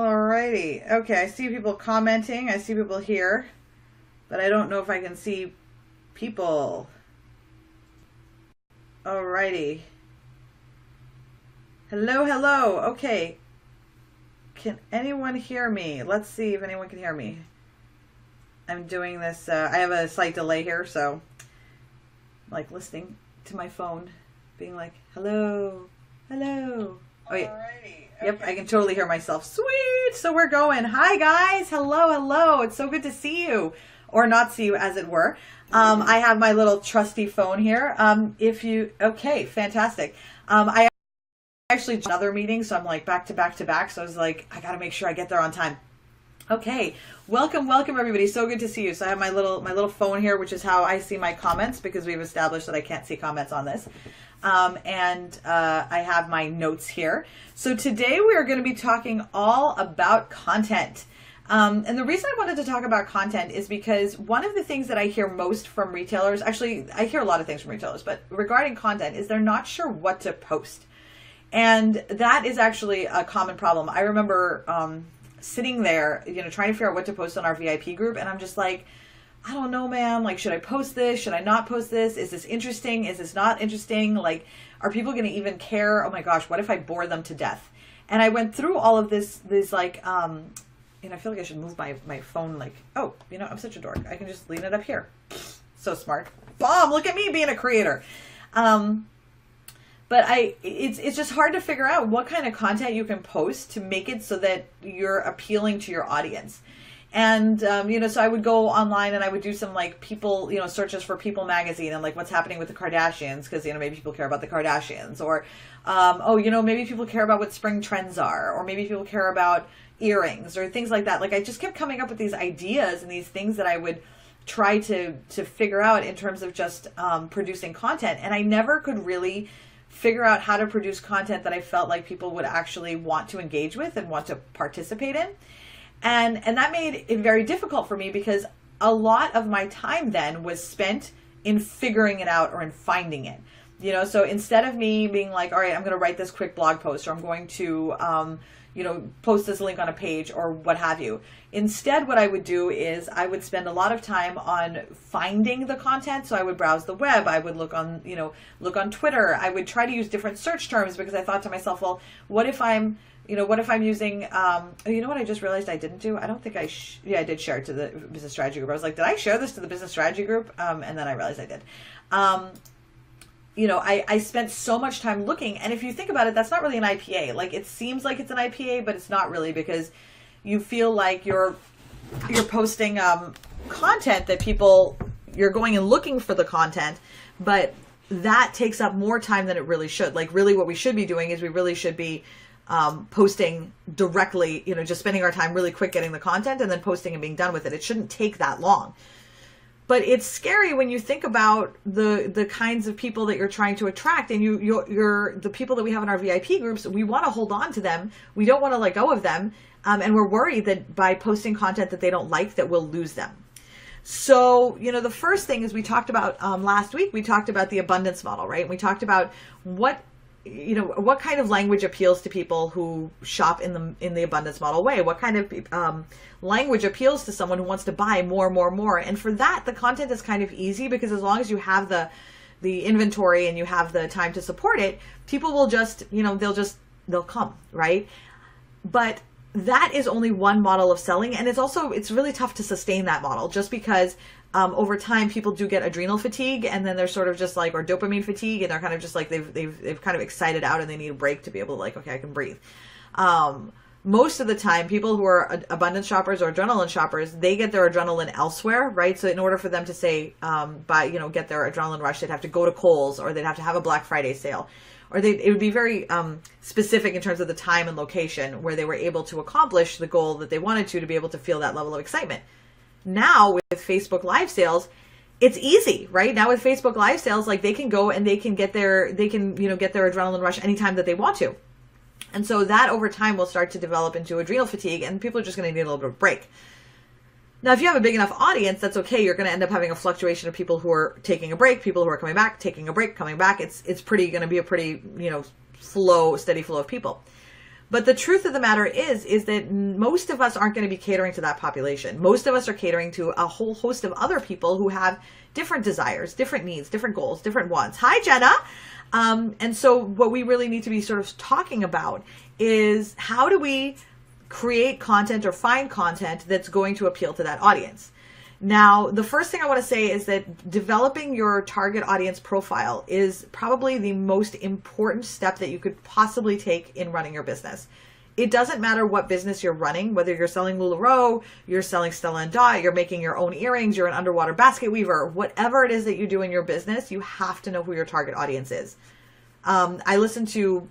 Alrighty. Okay, I see people commenting. I see people here, but I don't know if I can see people. Alrighty. Hello, hello. Okay. Can anyone hear me? Let's see if anyone can hear me. I'm doing this. I have a slight delay here, so I'm like listening to my phone, being like, hello, hello. Oh, yeah. Alrighty. Yep, I can totally hear myself. Sweet. So we're going. Hi, guys. Hello, hello. It's so good to see you, or not see you, as it were. I have my little trusty phone here. Okay, fantastic. I actually another meeting, so I'm like back to back to back. So I was like, I got to make sure I get there on time. Okay, welcome everybody. So good to see you. So I have my little phone here, which is how I see my comments, because we've established that I can't see comments on this. I have my notes here. So today we are going to be talking all about content. And the reason I wanted to talk about content is because one of the things that I hear most from retailers, actually I hear a lot of things from retailers, but regarding content, is they're not sure what to post. And that is actually a common problem. I remember sitting there, trying to figure out what to post on our VIP group. And I'm just like, I don't know, man. Like, should I post this? Should I not post this? Is this interesting? Is this not interesting? Like, are people going to even care? Oh my gosh, what if I bore them to death? And I went through all of this like, I feel like I should move my phone. Like, oh, I'm such a dork. I can just lean it up here. So smart. Bomb. Look at me being a creator. But it's just hard to figure out what kind of content you can post to make it so that you're appealing to your audience. And, so I would go online and I would do some like people, searches for People magazine and like what's happening with the Kardashians. Cause, maybe people care about the Kardashians, or, maybe people care about what spring trends are, or maybe people care about earrings or things like that. Like, I just kept coming up with these ideas and these things that I would try to figure out in terms of just, producing content. And I never could really figure out how to produce content that I felt like people would actually want to engage with and want to participate in. And that made it very difficult for me, because a lot of my time then was spent in figuring it out or in finding it. So instead of me being like, all right, I'm going to write this quick blog post, or I'm going to, post this link on a page or what have you. Instead, what I would do is I would spend a lot of time on finding the content. So I would browse the web. I would look on Twitter. I would try to use different search terms, because I thought to myself, well, what if I'm using, what I just realized I didn't do? I don't think I did share it to the business strategy group. I was like, did I share this to the business strategy group? And then I realized I did. I spent so much time looking, and if you think about it, that's not really an IPA. Like, it seems like it's an IPA, but it's not really, because you feel like you're posting content that you're going and looking for the content, but that takes up more time than it really should. Like, really what we should be doing is we really should be posting directly, just spending our time really quick getting the content and then posting and being done with it. It shouldn't take that long. But it's scary when you think about the kinds of people that you're trying to attract, and you're the people that we have in our VIP groups. We want to hold on to them. We don't want to let go of them. And we're worried that by posting content that they don't like, that we'll lose them. So, the first thing is we talked about last week, we talked about the abundance model, right? And we talked about what kind of language appeals to people who shop in the abundance model way. What kind of language appeals to someone who wants to buy more. And for that, the content is kind of easy, because as long as you have the inventory and you have the time to support it, people will just, they'll come, right? But that is only one model of selling. And it's really tough to sustain that model, just because over time people do get adrenal fatigue, and then they're sort of just like, or dopamine fatigue, and they're kind of just like, they've kind of excited out and they need a break to be able to, like, okay, I can breathe. Most of the time, people who are abundance shoppers or adrenaline shoppers, they get their adrenaline elsewhere, right? So in order for them to say, get their adrenaline rush, they'd have to go to Kohl's, or they'd have to have a Black Friday sale, or it would be very specific in terms of the time and location where they were able to accomplish the goal that they wanted to be able to feel that level of excitement. Now with Facebook Live sales, it's easy, right? Now with Facebook Live sales, like, they can go and they can get their adrenaline rush anytime that they want to. And so that over time will start to develop into adrenal fatigue, and people are just going to need a little bit of a break. Now, if you have a big enough audience, that's okay. You're going to end up having a fluctuation of people who are taking a break, people who are coming back, taking a break, coming back. It's going to be a pretty, steady flow of people. But the truth of the matter is that most of us aren't going to be catering to that population. Most of us are catering to a whole host of other people who have different desires, different needs, different goals, different wants. Hi, Jenna. And so what we really need to be sort of talking about is how do we create content or find content that's going to appeal to that audience. Now, the first thing I want to say is that developing your target audience profile is probably the most important step that you could possibly take in running your business. It doesn't matter what business you're running, whether you're selling LuLaRoe, you're selling Stella & Dot, you're making your own earrings, you're an underwater basket weaver, whatever it is that you do in your business, you have to know who your target audience is. I listen to,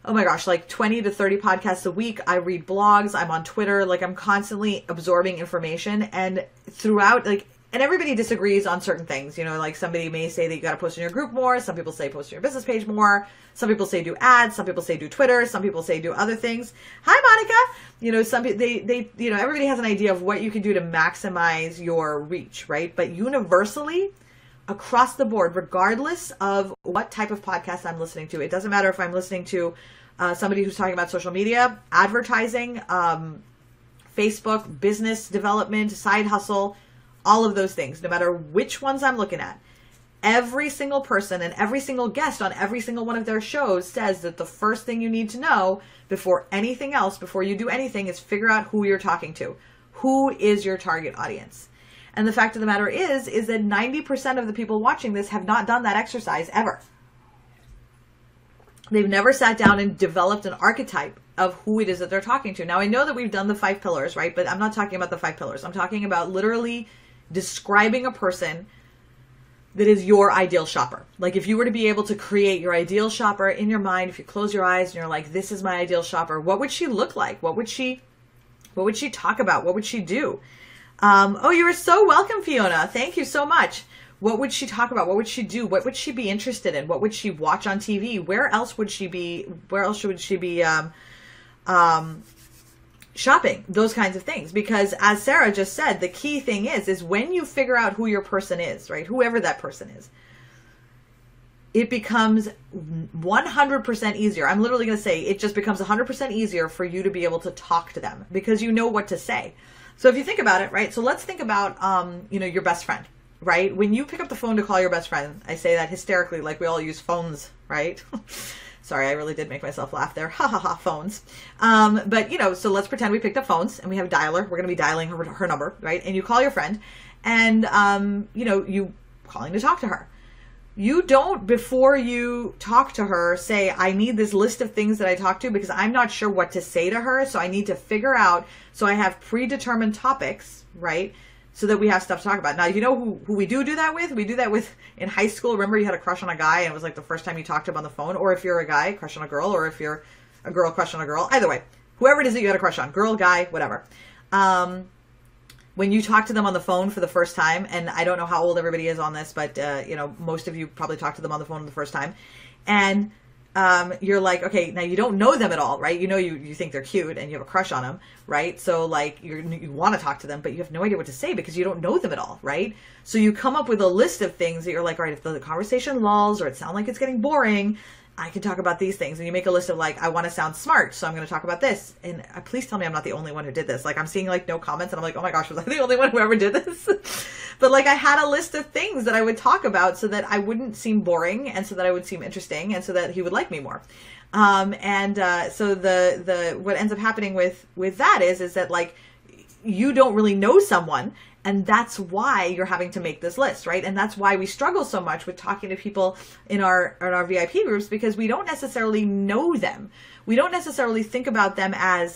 oh my gosh, like 20 to 30 podcasts a week. I read blogs. I'm on Twitter. Like I'm constantly absorbing information, and throughout, like, and everybody disagrees on certain things. You know, like somebody may say that you got to post in your group more. Some people say post in your business page more. Some people say do ads. Some people say do Twitter. Some people say do other things. Hi, Monica. You know, some they you know, everybody has an idea of what you can do to maximize your reach, right? But universally, across the board, regardless of what type of podcast I'm listening to, it doesn't matter if I'm listening to somebody who's talking about social media, advertising, Facebook, business development, side hustle, all of those things, no matter which ones I'm looking at. Every single person and every single guest on every single one of their shows says that the first thing you need to know before anything else, before you do anything, is figure out who you're talking to. Who is your target audience? And the fact of the matter is that 90% of the people watching this have not done that exercise ever. They've never sat down and developed an archetype of who it is that they're talking to. Now, I know that we've done the 5 pillars, right? But I'm not talking about the 5 pillars. I'm talking about literally describing a person that is your ideal shopper. Like if you were to be able to create your ideal shopper in your mind, if you close your eyes and you're like, this is my ideal shopper, what would she look like? What would she talk about? What would she do? Oh, you are so welcome, Fiona. Thank you so much. What would she talk about? What would she do? What would she be interested in? What would she watch on TV? Where else would she be shopping? Those kinds of things. Because as Sarah just said, the key thing is when you figure out who your person is, right? Whoever that person is, it becomes 100% easier. I'm literally going to say it just becomes 100% easier for you to be able to talk to them because you know what to say. So if you think about it, right? So let's think about, your best friend, right? When you pick up the phone to call your best friend, I say that hysterically, like we all use phones, right? Sorry, I really did make myself laugh there. Ha ha ha, phones. But so let's pretend we picked up phones and we have a dialer. We're going to be dialing her number, right? And you call your friend and, you calling to talk to her. You don't, before you talk to her, say, I need this list of things that I talk to because I'm not sure what to say to her. So I need to figure out, so I have predetermined topics, right? So that we have stuff to talk about. Now, you know who we do that with? We do that with in high school. Remember you had a crush on a guy and it was like the first time you talked to him on the phone, or if you're a guy, crush on a girl, or if you're a girl, crush on a girl. Either way, whoever it is that you had a crush on, girl, guy, whatever. When you talk to them on the phone for the first time, and I don't know how old everybody is on this, but, most of you probably talked to them on the phone the first time. And you're like, okay, now you don't know them at all, right? You think they're cute and you have a crush on them, right? So like you want to talk to them, but you have no idea what to say because you don't know them at all, right? So you come up with a list of things that you're like, all right, if the conversation lulls or it sounds like it's getting boring, I can talk about these things. And you make a list of like, I want to sound smart, so I'm going to talk about this. And please tell me I'm not the only one who did this. Like I'm seeing like no comments and I'm like, oh my gosh, was I the only one who ever did this? But like I had a list of things that I would talk about so that I wouldn't seem boring and so that I would seem interesting and so that he would like me more. So the what ends up happening with that is that like you don't really know someone. And that's why you're having to make this list, right? And that's why we struggle so much with talking to people in our VIP groups, because we don't necessarily know them. We don't necessarily think about them as,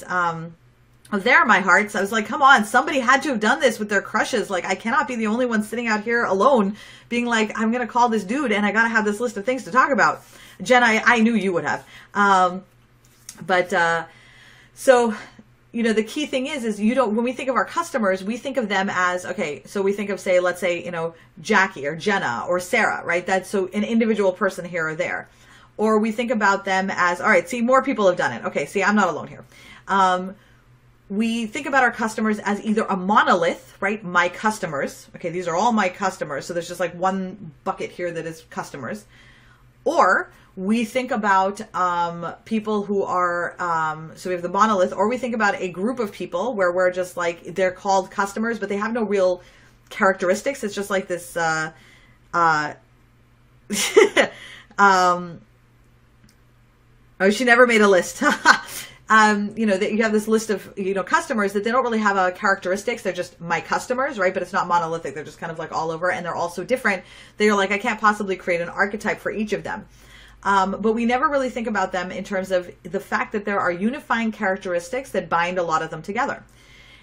they're my hearts. I was like, come on, somebody had to have done this with their crushes. Like, I cannot be the only one sitting out here alone being like, I'm going to call this dude and I got to have this list of things to talk about. Jen, I knew you would have. So the key thing is when we think of our customers, we think of them as, okay, so we think of, say, let's say, Jackie or Jenna or Sarah, right? That's so an individual person here or there. Or we think about them as, all right, see, more people have done it. Okay, see, I'm not alone here. We think about our customers as either a monolith, right? My customers. Okay, these are all my customers. So there's just like one bucket here that is customers. Or we think about people who are, so we have the monolith, or we think about a group of people where we're just like, they're called customers, but they have no real characteristics. It's just like this, oh, she never made a list. You know, that you have this list of, you know, customers that they don't really have characteristics. They're just my customers, right? But it's not monolithic. They're just kind of like all over, and they're all so different. They're like, I can't possibly create an archetype for each of them. But we never really think about them in terms of the fact that there are unifying characteristics that bind a lot of them together.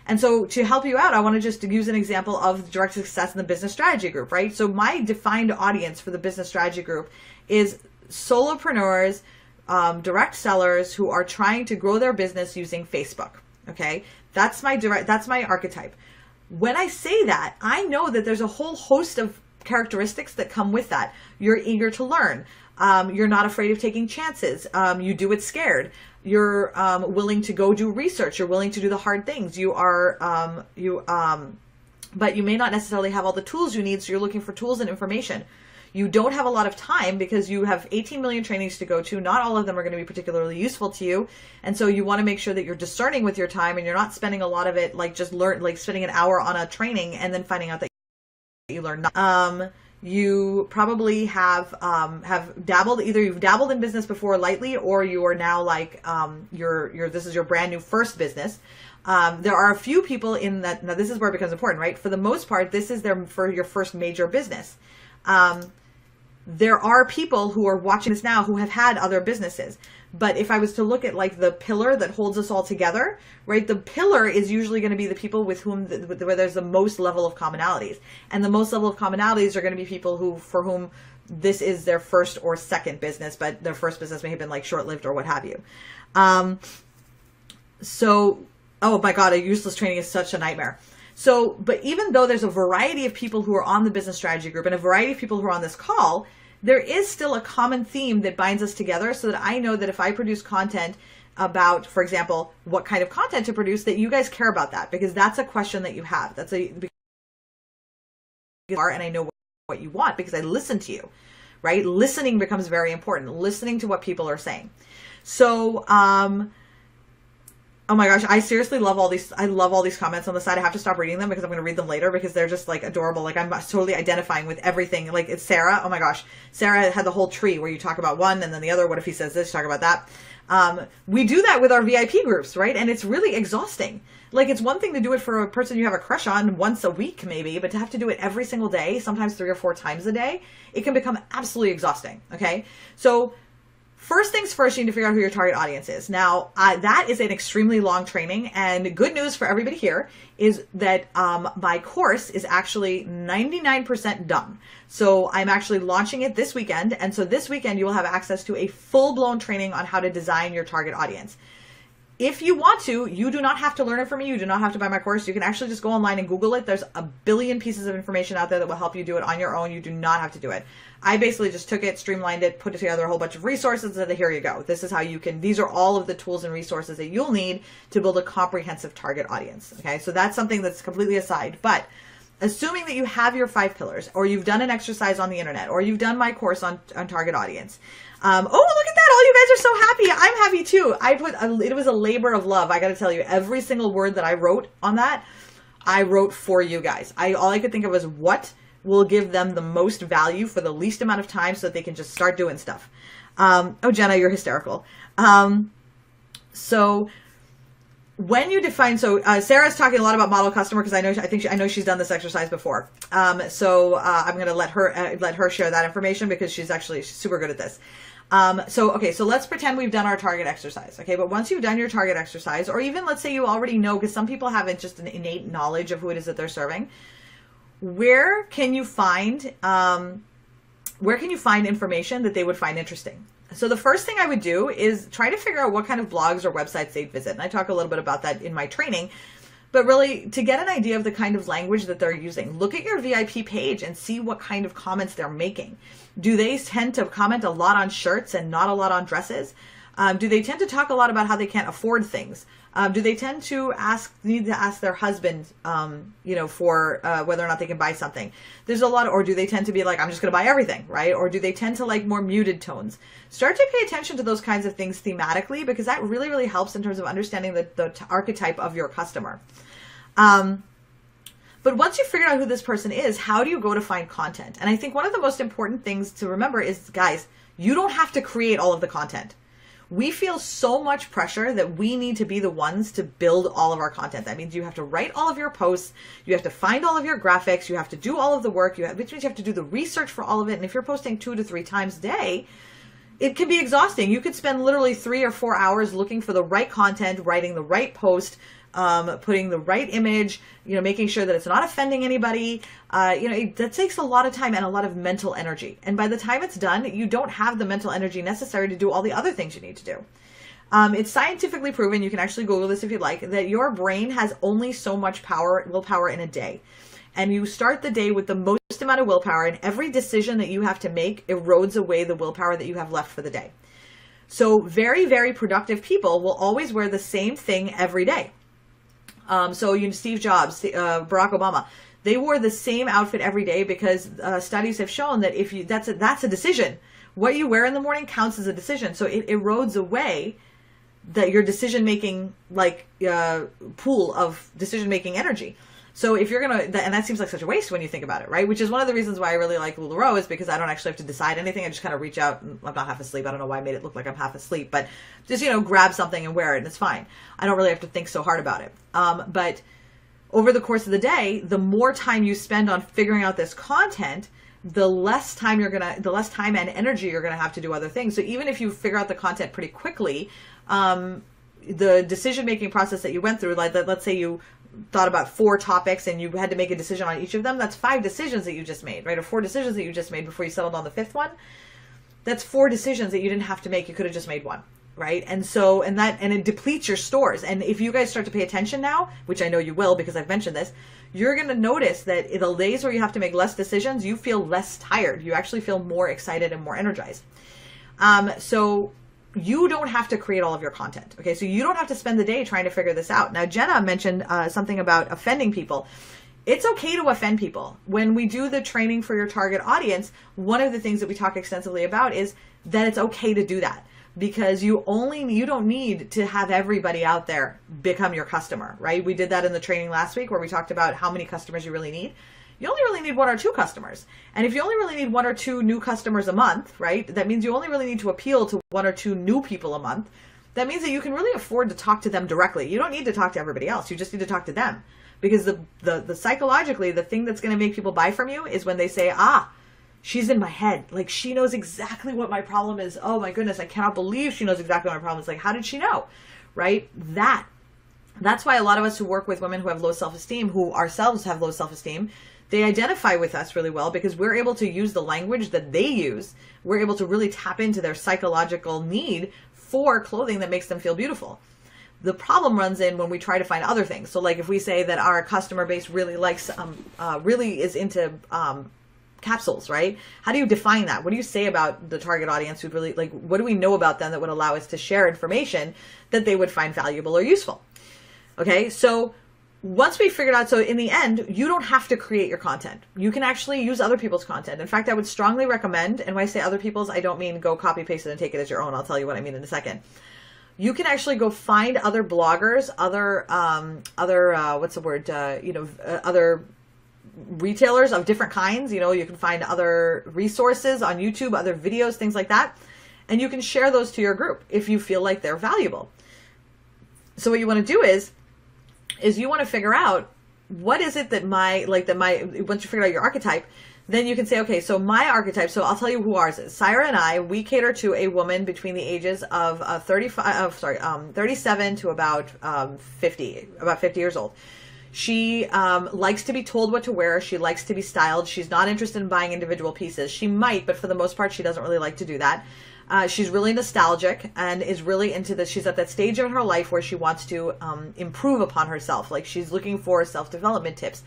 And so to help you out, I want to just use an example of direct success in the business strategy group, right? So my defined audience for the business strategy group is solopreneurs, direct sellers who are trying to grow their business using Facebook. Okay. That's my archetype. When I say that, I know that there's a whole host of characteristics that come with that. You're eager to learn. You're not afraid of taking chances. You do it scared. You're willing to go do research. You're willing to do the hard things. You are, but you may not necessarily have all the tools you need. So you're looking for tools and information. You don't have a lot of time because you have 18 million trainings to go to. Not all of them are going to be particularly useful to you. And so you want to make sure that you're discerning with your time and you're not spending a lot of it, like just spending an hour on a training and then finding out that you learn. You probably have dabbled, either you've dabbled in business before lightly, or you are now like, this is your brand new first business. There are a few people in that. Now this is where it becomes important, right? For the most part, this is for your first major business. There are people who are watching this now who have had other businesses. But if I was to look at like the pillar that holds us all together, right? The pillar is usually going to be the people with whom, where there's the most level of commonalities. And the most level of commonalities are going to be people for whom this is their first or second business, but their first business may have been like short-lived or what have you. Oh my God, a useless training is such a nightmare. So, but even though there's a variety of people who are on the business strategy group and a variety of people who are on this call, there is still a common theme that binds us together so that I know that if I produce content about, for example, what kind of content to produce, that you guys care about that, because that's a question that you have. And I know what you want because I listen to you, right? Listening becomes very important. Listening to what people are saying. So, oh my gosh, I seriously love all these. I love all these comments on the side. I have to stop reading them because I'm going to read them later because they're just like adorable. Like I'm totally identifying with everything. Like it's Sarah. Oh my gosh. Sarah had the whole tree where you talk about one and then the other. What if he says this? You talk about that. We do that with our VIP groups, right? And it's really exhausting. Like it's one thing to do it for a person you have a crush on once a week maybe, but to have to do it every single day, sometimes 3 or 4 times a day, it can become absolutely exhausting. Okay. So first things first, you need to figure out who your target audience is. Now, that is an extremely long training, and good news for everybody here is that my course is actually 99% done. So I'm actually launching it this weekend, and so this weekend you will have access to a full-blown training on how to design your target audience. If you want to, you do not have to learn it from me. You do not have to buy my course. You can actually just go online and Google it. There's a billion pieces of information out there that will help you do it on your own. You do not have to do it. I basically just took it, streamlined it, put it together a whole bunch of resources, and here you go. This is how you can, these are all of the tools and resources that you'll need to build a comprehensive target audience. Okay, so that's something that's completely aside. But assuming that you have your 5 pillars, or you've done an exercise on the internet, or you've done my course on target audience. Oh, look at that. All you guys are so happy. I'm happy too. It was a labor of love. I got to tell you, every single word that I wrote on that, I wrote for you guys. All I could think of was what will give them the most value for the least amount of time so that they can just start doing stuff. Oh, Jenna, you're hysterical. So when you define, Sarah's talking a lot about model customer because I know she's done this exercise before. I'm going to let her share that information because she's super good at this. So let's pretend we've done our target exercise. Okay. But once you've done your target exercise, or even let's say you already know, because some people have just an innate knowledge of who it is that they're serving, where can you find information that they would find interesting? So the first thing I would do is try to figure out what kind of blogs or websites they'd visit. And I talk a little bit about that in my training, but really to get an idea of the kind of language that they're using, look at your VIP page and see what kind of comments they're making. Do they tend to comment a lot on shirts and not a lot on dresses? Do they tend to talk a lot about how they can't afford things? Do they tend to need to ask their husband, for whether or not they can buy something? There's a lot, or do they tend to be like, I'm just going to buy everything, right? Or do they tend to like more muted tones? Start to pay attention to those kinds of things thematically, because that really, really helps in terms of understanding the archetype of your customer. But once you figure out who this person is, how do you go to find content? And I think one of the most important things to remember is, guys, you don't have to create all of the content. We feel so much pressure that we need to be the ones to build all of our content. That means you have to write all of your posts, you have to find all of your graphics, you have to do all of the work, which means you have to do the research for all of it. And if you're posting 2 to 3 times a day, it can be exhausting. You could spend literally 3 or 4 hours looking for the right content, writing the right post, putting the right image, making sure that it's not offending anybody. That takes a lot of time and a lot of mental energy. And by the time it's done, you don't have the mental energy necessary to do all the other things you need to do. It's scientifically proven, you can actually Google this if you'd like, that your brain has only so much willpower in a day. And you start the day with the most amount of willpower, and every decision that you have to make erodes away the willpower that you have left for the day. So very, very productive people will always wear the same thing every day. Steve Jobs, Barack Obama, they wore the same outfit every day because studies have shown that that's a decision. What you wear in the morning counts as a decision. So it erodes away your decision-making, pool of decision-making energy. So if you're and that seems like such a waste when you think about it, right? Which is one of the reasons why I really like LuLaRoe, is because I don't actually have to decide anything. I just kind of reach out, and I'm not half asleep. I don't know why I made it look like I'm half asleep, but just, grab something and wear it, and it's fine. I don't really have to think so hard about it. But over the course of the day, the more time you spend on figuring out this content, the less time and energy you're going to have to do other things. So even if you figure out the content pretty quickly, the decision-making process that you went through, like let's say you thought about 4 topics and you had to make a decision on each of them, that's 5 decisions that you just made, right? Or 4 decisions that you just made before you settled on the 5th one. That's 4 decisions that you didn't have to make. You could have just made one, right? And it depletes your stores. And if you guys start to pay attention now, which I know you will because I've mentioned this, you're going to notice that in the days where you have to make less decisions, you feel less tired. You actually feel more excited and more energized. So you don't have to create all of your content. Okay, so you don't have to spend the day trying to figure this out. Now, Jenna mentioned something about offending people. It's okay to offend people. When we do the training for your target audience, one of the things that we talk extensively about is that it's okay to do that, because you don't need to have everybody out there become your customer, right? We did that in the training last week where we talked about how many customers you really need. You only really need 1 or 2 customers. And if you only really need 1 or 2 new customers a month, right, that means you only really need to appeal to 1 or 2 new people a month. That means that you can really afford to talk to them directly. You don't need to talk to everybody else. You just need to talk to them. Because the psychologically, the thing that's going to make people buy from you is when they say, she's in my head. Like, she knows exactly what my problem is. Oh my goodness, I cannot believe she knows exactly what my problem is. Like, how did she know? Right? That's why a lot of us who work with women who have low self-esteem, who ourselves have low self-esteem, they identify with us really well because we're able to use the language that they use. We're able to really tap into their psychological need for clothing that makes them feel beautiful. The problem runs in when we try to find other things. So like if we say that our customer base really likes, really is into capsules, right? How do you define that? What do you say about the target audience who'd really, like, what do we know about them that would allow us to share information that they would find valuable or useful? Okay, so once we figured out, so in the end, you don't have to create your content. You can actually use other people's content. In fact, I would strongly recommend, and when I say other people's, I don't mean go copy paste it and take it as your own. I'll tell you what I mean in a second. You can actually go find other bloggers, other retailers of different kinds. You can find other resources on YouTube, other videos, things like that. And you can share those to your group if you feel like they're valuable. So what you want to do is you want to figure out what is it that once you figure out your archetype, then you can say, okay, so my archetype, so I'll tell you who ours is. Syra and I, we cater to a woman between the ages of 37 to about 50 years old. She likes to be told what to wear. She likes to be styled. She's not interested in buying individual pieces. She might, but for the most part, she doesn't really like to do that. She's really nostalgic and is really into this. She's at that stage in her life where she wants to improve upon herself. Like she's looking for self-development tips.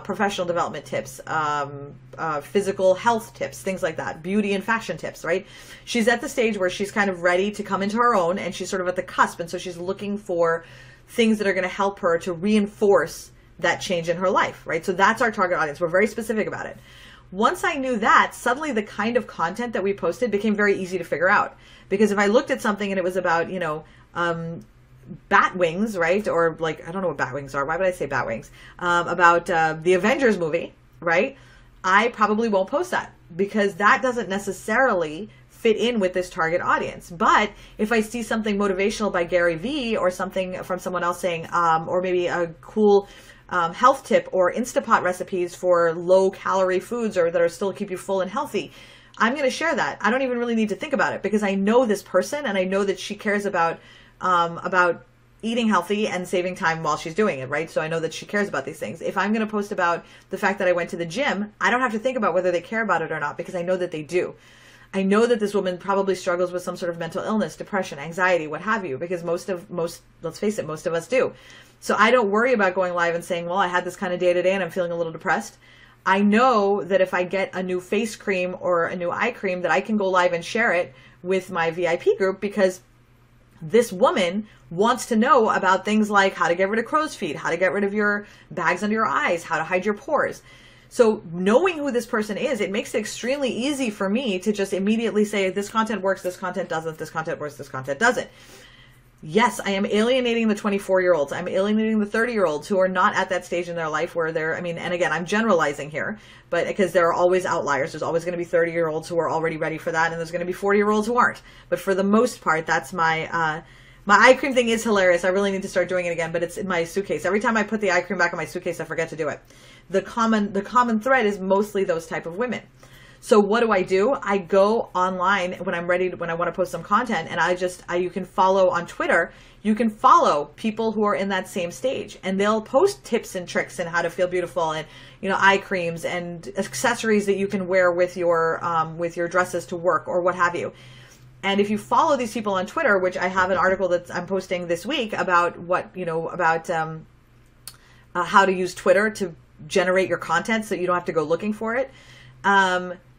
professional development tips, physical health tips, things like that, beauty and fashion tips, right? She's at the stage where she's kind of ready to come into her own, and she's sort of at the cusp. And so she's looking for things that are going to help her to reinforce that change in her life, right? So that's our target audience. We're very specific about it. Once I knew that, suddenly the kind of content that we posted became very easy to figure out. Because if I looked at something and it was about, you know, bat wings, right? Or like, I don't know what bat wings are. Why would I say bat wings? About the Avengers movie, right? I probably won't post that because that doesn't necessarily fit in with this target audience. But if I see something motivational by Gary Vee or something from someone else saying, or maybe a cool health tip or Instapot recipes for low calorie foods or that are still keep you full and healthy, I'm going to share that. I don't even really need to think about it because I know this person and I know that she cares about eating healthy and saving time while she's doing it, right? So I know that she cares about these things. If I'm going to post about the fact that I went to the gym, I don't have to think about whether they care about it or not because I know that they do. I know that this woman probably struggles with some sort of mental illness, depression, anxiety, what have you, because let's face it, most of us do. So I don't worry about going live and saying, well, I had this kind of day today and I'm feeling a little depressed. I know that if I get a new face cream or a new eye cream that I can go live and share it with my VIP group because this woman wants to know about things like how to get rid of crow's feet, how to get rid of your bags under your eyes, how to hide your pores. So knowing who this person is, it makes it extremely easy for me to just immediately say, this content works, this content doesn't, this content works, this content doesn't. Yes, I am alienating the 24-year-olds. I'm alienating the 30-year-olds who are not at that stage in their life where they're, I mean, and again, I'm generalizing here, but because there are always outliers. There's always going to be 30-year-olds who are already ready for that, and there's going to be 40-year-olds who aren't. But for the most part, that's my eye cream thing is hilarious. I really need to start doing it again, but it's in my suitcase. Every time I put the eye cream back in my suitcase, I forget to do it. The common thread is mostly those type of women. So what do? I go online when I'm ready, when I want to post some content, and you can follow on Twitter, you can follow people who are in that same stage, and they'll post tips and tricks and how to feel beautiful and, you know, eye creams and accessories that you can wear with your dresses to work or what have you. And if you follow these people on Twitter, which I have an article that I'm posting this week about how to use Twitter to generate your content so you don't have to go looking for it.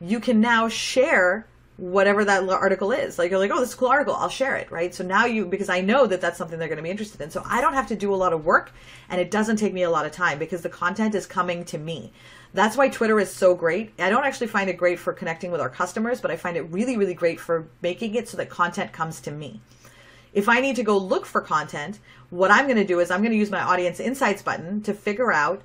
You can now share whatever that article is. Like, you're like, oh, this is a cool article, I'll share it, right? So now because I know that that's something they're going to be interested in. So I don't have to do a lot of work, and it doesn't take me a lot of time because the content is coming to me. That's why Twitter is so great. I don't actually find it great for connecting with our customers, but I find it really, really great for making it so that content comes to me. If I need to go look for content, what I'm going to do is I'm going to use my audience insights button to figure out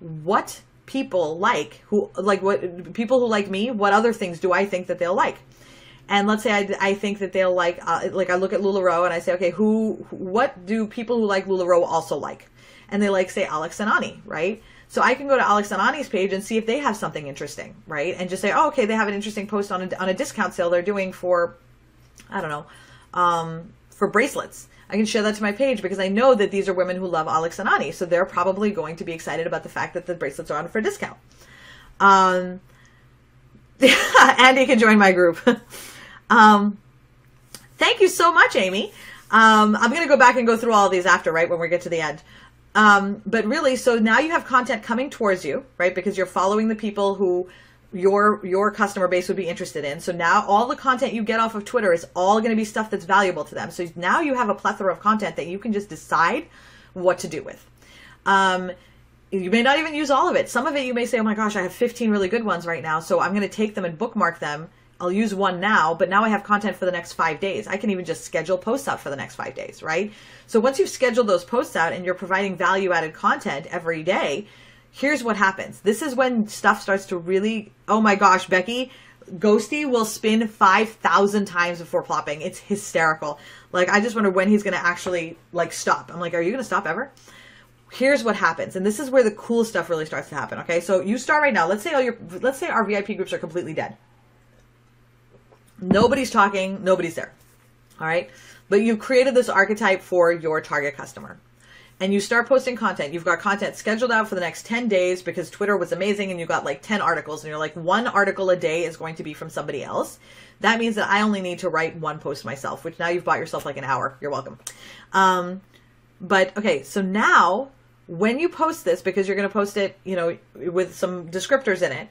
what people like, what people who like me, what other things do I think that they'll like? And let's say I think that they'll like I look at LuLaRoe and I say, okay, what do people who like LuLaRoe also like? And they like, say, Alex and Ani, right? So I can go to Alex and Ani's page and see if they have something interesting, right? And just say, oh, okay, they have an interesting post on a discount sale they're doing for, I don't know, for bracelets. I can share that to my page because I know that these are women who love Alex and Ani. So they're probably going to be excited about the fact that the bracelets are on for discount. Andy can join my group. Thank you so much, Amy. I'm going to go back and go through all of these after, right, when we get to the end. But really, so now you have content coming towards you, right, because you're following the people who your customer base would be interested in. So now all the content you get off of Twitter is all going to be stuff that's valuable to them. So now you have a plethora of content that you can just decide what to do with. You may not even use all of it. Some of it you may say, oh my gosh, I have 15 really good ones right now, so I'm going to take them and bookmark them. I'll use one now, but now I have content for the next 5 days. I can even just schedule posts out for the next 5 days, right? So once you've scheduled those posts out and you're providing value-added content every day, here's what happens. This is when stuff starts to really, oh my gosh, Becky, Ghosty will spin 5,000 times before plopping. It's hysterical. Like, I just wonder when he's going to actually, like, stop. I'm like, are you going to stop ever? Here's what happens. And this is where the cool stuff really starts to happen, okay? So you start right now. Let's say our VIP groups are completely dead. Nobody's talking, nobody's there. All right? But you've created this archetype for your target customer. And you start posting content. You've got content scheduled out for the next 10 days because Twitter was amazing and you got like 10 articles and you're like, one article a day is going to be from somebody else. That means that I only need to write one post myself, which now you've bought yourself like an hour. You're welcome. But okay, so now when you post this, because you're going to post it, you know, with some descriptors in it,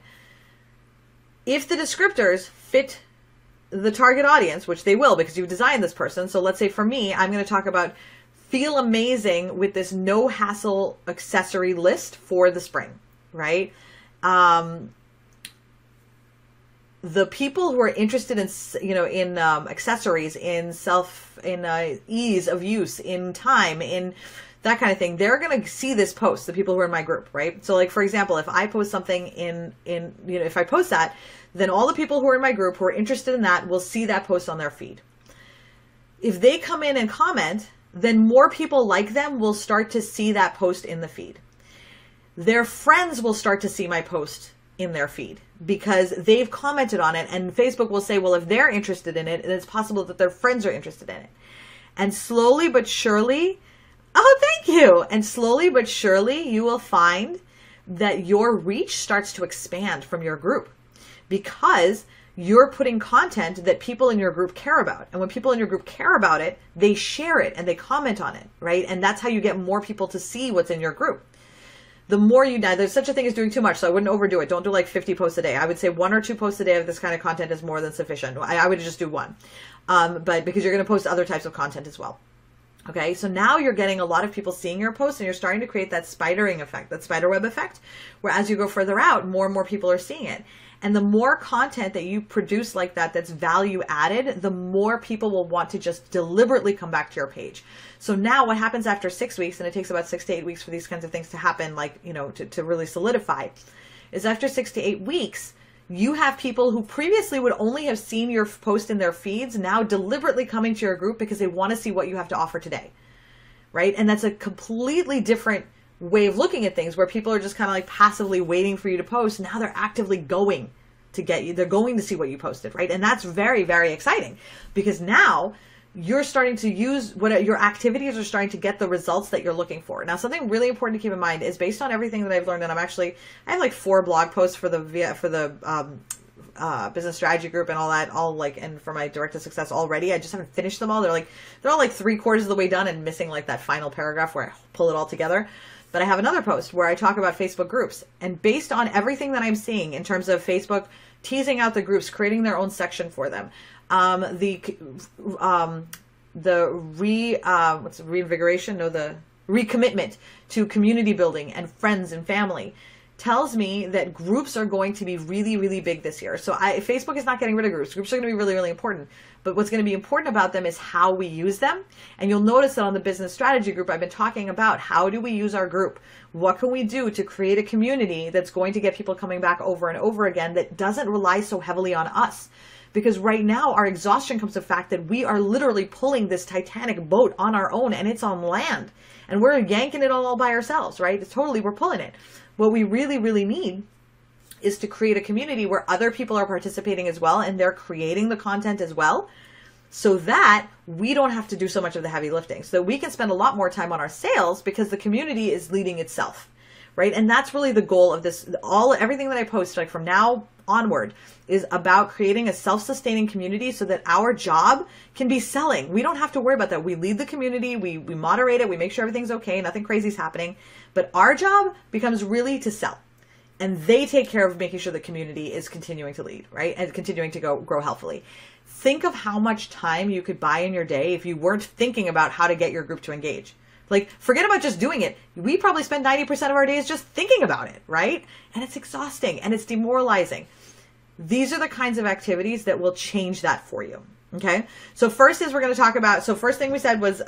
if the descriptors fit the target audience, which they will because you've designed this person. So let's say for me, I'm going to talk about feel amazing with this no hassle accessory list for the spring, right? The people who are interested in, you know, in accessories, in ease of use, in time, in that kind of thing, they're going to see this post, the people who are in my group, right? So like, for example, if I post something you know, if I post that, then all the people who are in my group who are interested in that will see that post on their feed. If they come in and comment, then more people like them will start to see that post in the feed. Their friends will start to see my post in their feed because they've commented on it, and Facebook will say, well, if they're interested in it, then it's possible that their friends are interested in it. And slowly but surely, oh, thank you. And slowly but surely, you will find that your reach starts to expand from your group because you're putting content that people in your group care about. And when people in your group care about it, they share it and they comment on it, right? And that's how you get more people to see what's in your group. The more you know, there's such a thing as doing too much, so I wouldn't overdo it. Don't do like 50 posts a day. I would say 1 or 2 posts a day of this kind of content is more than sufficient. I would just do 1. But because you're going to post other types of content as well. Okay, so now you're getting a lot of people seeing your posts and you're starting to create that spidering effect, that spiderweb effect, where as you go further out, more and more people are seeing it. And the more content that you produce like that, that's value added, the more people will want to just deliberately come back to your page. So now what happens after 6 weeks, and it takes about 6 to 8 weeks for these kinds of things to happen, like, you know, to really solidify, is after 6 to 8 weeks, you have people who previously would only have seen your post in their feeds now deliberately coming to your group because they want to see what you have to offer today, right? And that's a completely different way of looking at things where people are just kind of like passively waiting for you to post. Now they're actively going to get you. They're going to see what you posted, right? And that's very, very exciting because now you're starting to use what your activities are starting to get the results that you're looking for. Now, something really important to keep in mind is based on everything that I've learned, and I have like 4 blog posts for the business strategy group and all that, and for my direct to success already. I just haven't finished them all. They're all like 3/4 of the way done and missing like that final paragraph where I pull it all together. But I have another post where I talk about Facebook groups, and based on everything that I'm seeing in terms of Facebook teasing out the groups, creating their own section for them, the recommitment to community building and friends and family tells me that groups are going to be really, really big this year. So Facebook is not getting rid of groups. Groups are going to be really, really important. But what's going to be important about them is how we use them. And you'll notice that on the business strategy group, I've been talking about how do we use our group? What can we do to create a community that's going to get people coming back over and over again that doesn't rely so heavily on us? Because right now our exhaustion comes to the fact that we are literally pulling this Titanic boat on our own and it's on land. And we're yanking it all by ourselves, right? We're pulling it. What we really, really need is to create a community where other people are participating as well and they're creating the content as well so that we don't have to do so much of the heavy lifting. So that we can spend a lot more time on our sales because the community is leading itself, right? And that's really the goal of this. Everything that I post, like from now onward, is about creating a self-sustaining community so that our job can be selling. We don't have to worry about that. We lead the community, we moderate it, we make sure everything's okay, nothing crazy is happening. But our job becomes really to sell. And they take care of making sure the community is continuing to lead, right? And continuing to grow healthily. Think of how much time you could buy in your day if you weren't thinking about how to get your group to engage. Like, forget about just doing it. We probably spend 90% of our days just thinking about it, right? And it's exhausting and it's demoralizing. These are the kinds of activities that will change that for you. Okay. So first is we're going to talk about, so first thing we said was,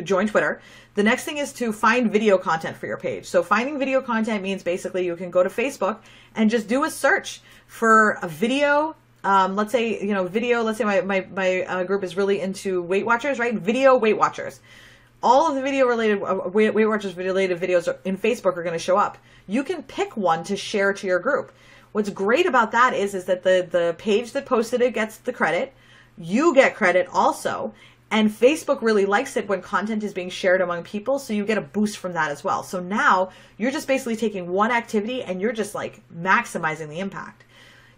join Twitter. The next thing is to find video content for your page. So finding video content means basically you can go to Facebook and just do a search for a video. Let's say my group is really into Weight Watchers, right? Video Weight Watchers. All of the video related, Weight Watchers related videos in Facebook are going to show up. You can pick one to share to your group. What's great about that is that the page that posted it gets the credit. You get credit also. And Facebook really likes it when content is being shared among people. So you get a boost from that as well. So now you're just basically taking one activity and you're just like maximizing the impact.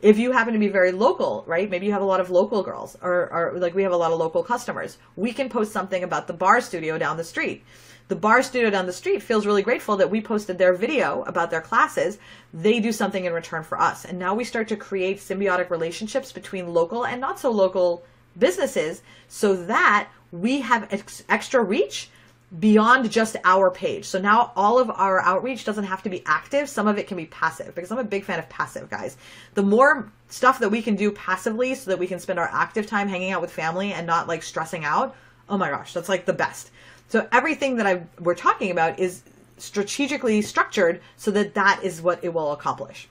If you happen to be very local, right? Maybe you have a lot of local girls or like we have a lot of local customers. We can post something about the bar studio down the street. The bar studio down the street feels really grateful that we posted their video about their classes. They do something in return for us. And now we start to create symbiotic relationships between local and not so local businesses so that we have extra reach beyond just our page. So now all of our outreach doesn't have to be active. Some of it can be passive, because I'm a big fan of passive, guys. The more stuff that we can do passively so that we can spend our active time hanging out with family and not like stressing out, oh my gosh, that's like the best. So everything that we're talking about is strategically structured so that that is what it will accomplish.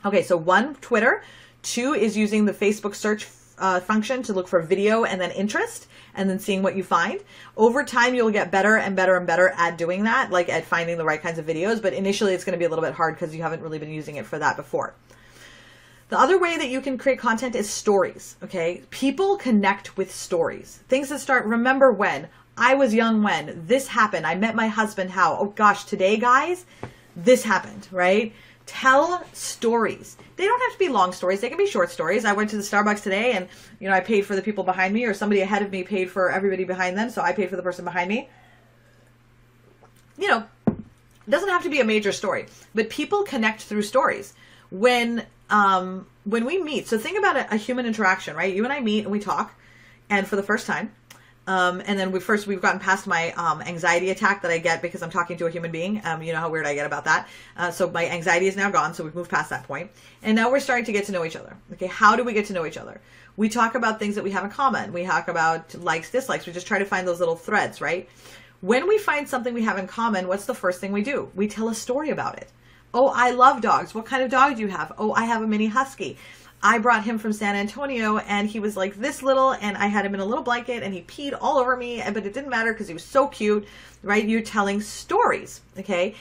Okay, so 1, Twitter. 2 is using the Facebook search function to look for video and then interest, and then seeing what you find. Over time, you'll get better and better and better at doing that, like at finding the right kinds of videos. But initially, it's going to be a little bit hard because you haven't really been using it for that before. The other way that you can create content is stories, okay? People connect with stories. Things that start, remember when, I was young when, this happened, I met my husband how, oh gosh, today, guys, this happened, right? Tell stories. They don't have to be long stories. They can be short stories. I went to the Starbucks today and, you know, I paid for the people behind me, or somebody ahead of me paid for everybody behind them. So I paid for the person behind me. You know, it doesn't have to be a major story, but people connect through stories. When we meet, so think about a human interaction, right? You and I meet and we talk, and for the first time, and then we've gotten past my anxiety attack that I get because I'm talking to a human being. You know how weird I get about that. So my anxiety is now gone. So we've moved past that point. And now we're starting to get to know each other. Okay, how do we get to know each other? We talk about things that we have in common. We talk about likes, dislikes. We just try to find those little threads, right? When we find something we have in common, what's the first thing we do? We tell a story about it. Oh, I love dogs. What kind of dog do you have? Oh, I have a mini husky. I brought him from San Antonio and he was like this little, and I had him in a little blanket and he peed all over me, but it didn't matter because he was so cute, right? You're telling stories, okay?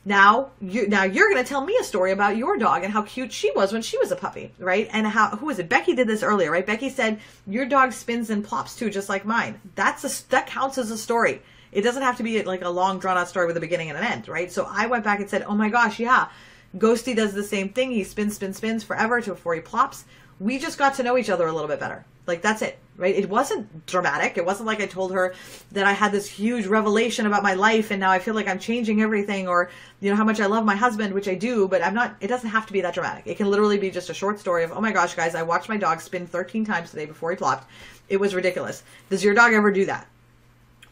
Now you're going to tell me a story about your dog and how cute she was when she was a puppy, right? And who was it? Becky did this earlier, right? Becky said, your dog spins and plops too, just like mine. That counts as a story. It doesn't have to be like a long drawn out story with a beginning and an end, right? So I went back and said, oh my gosh, yeah. Ghosty does the same thing. He spins forever before he plops. We just got to know each other a little bit better. Like, that's it, right? It wasn't dramatic. It wasn't like I told her that I had this huge revelation about my life and now I feel like I'm changing everything, or, you know, how much I love my husband, which I do, but I'm not, it doesn't have to be that dramatic. It can literally be just a short story of, oh my gosh, guys, I watched my dog spin 13 times today before he plopped. It was ridiculous. Does your dog ever do that?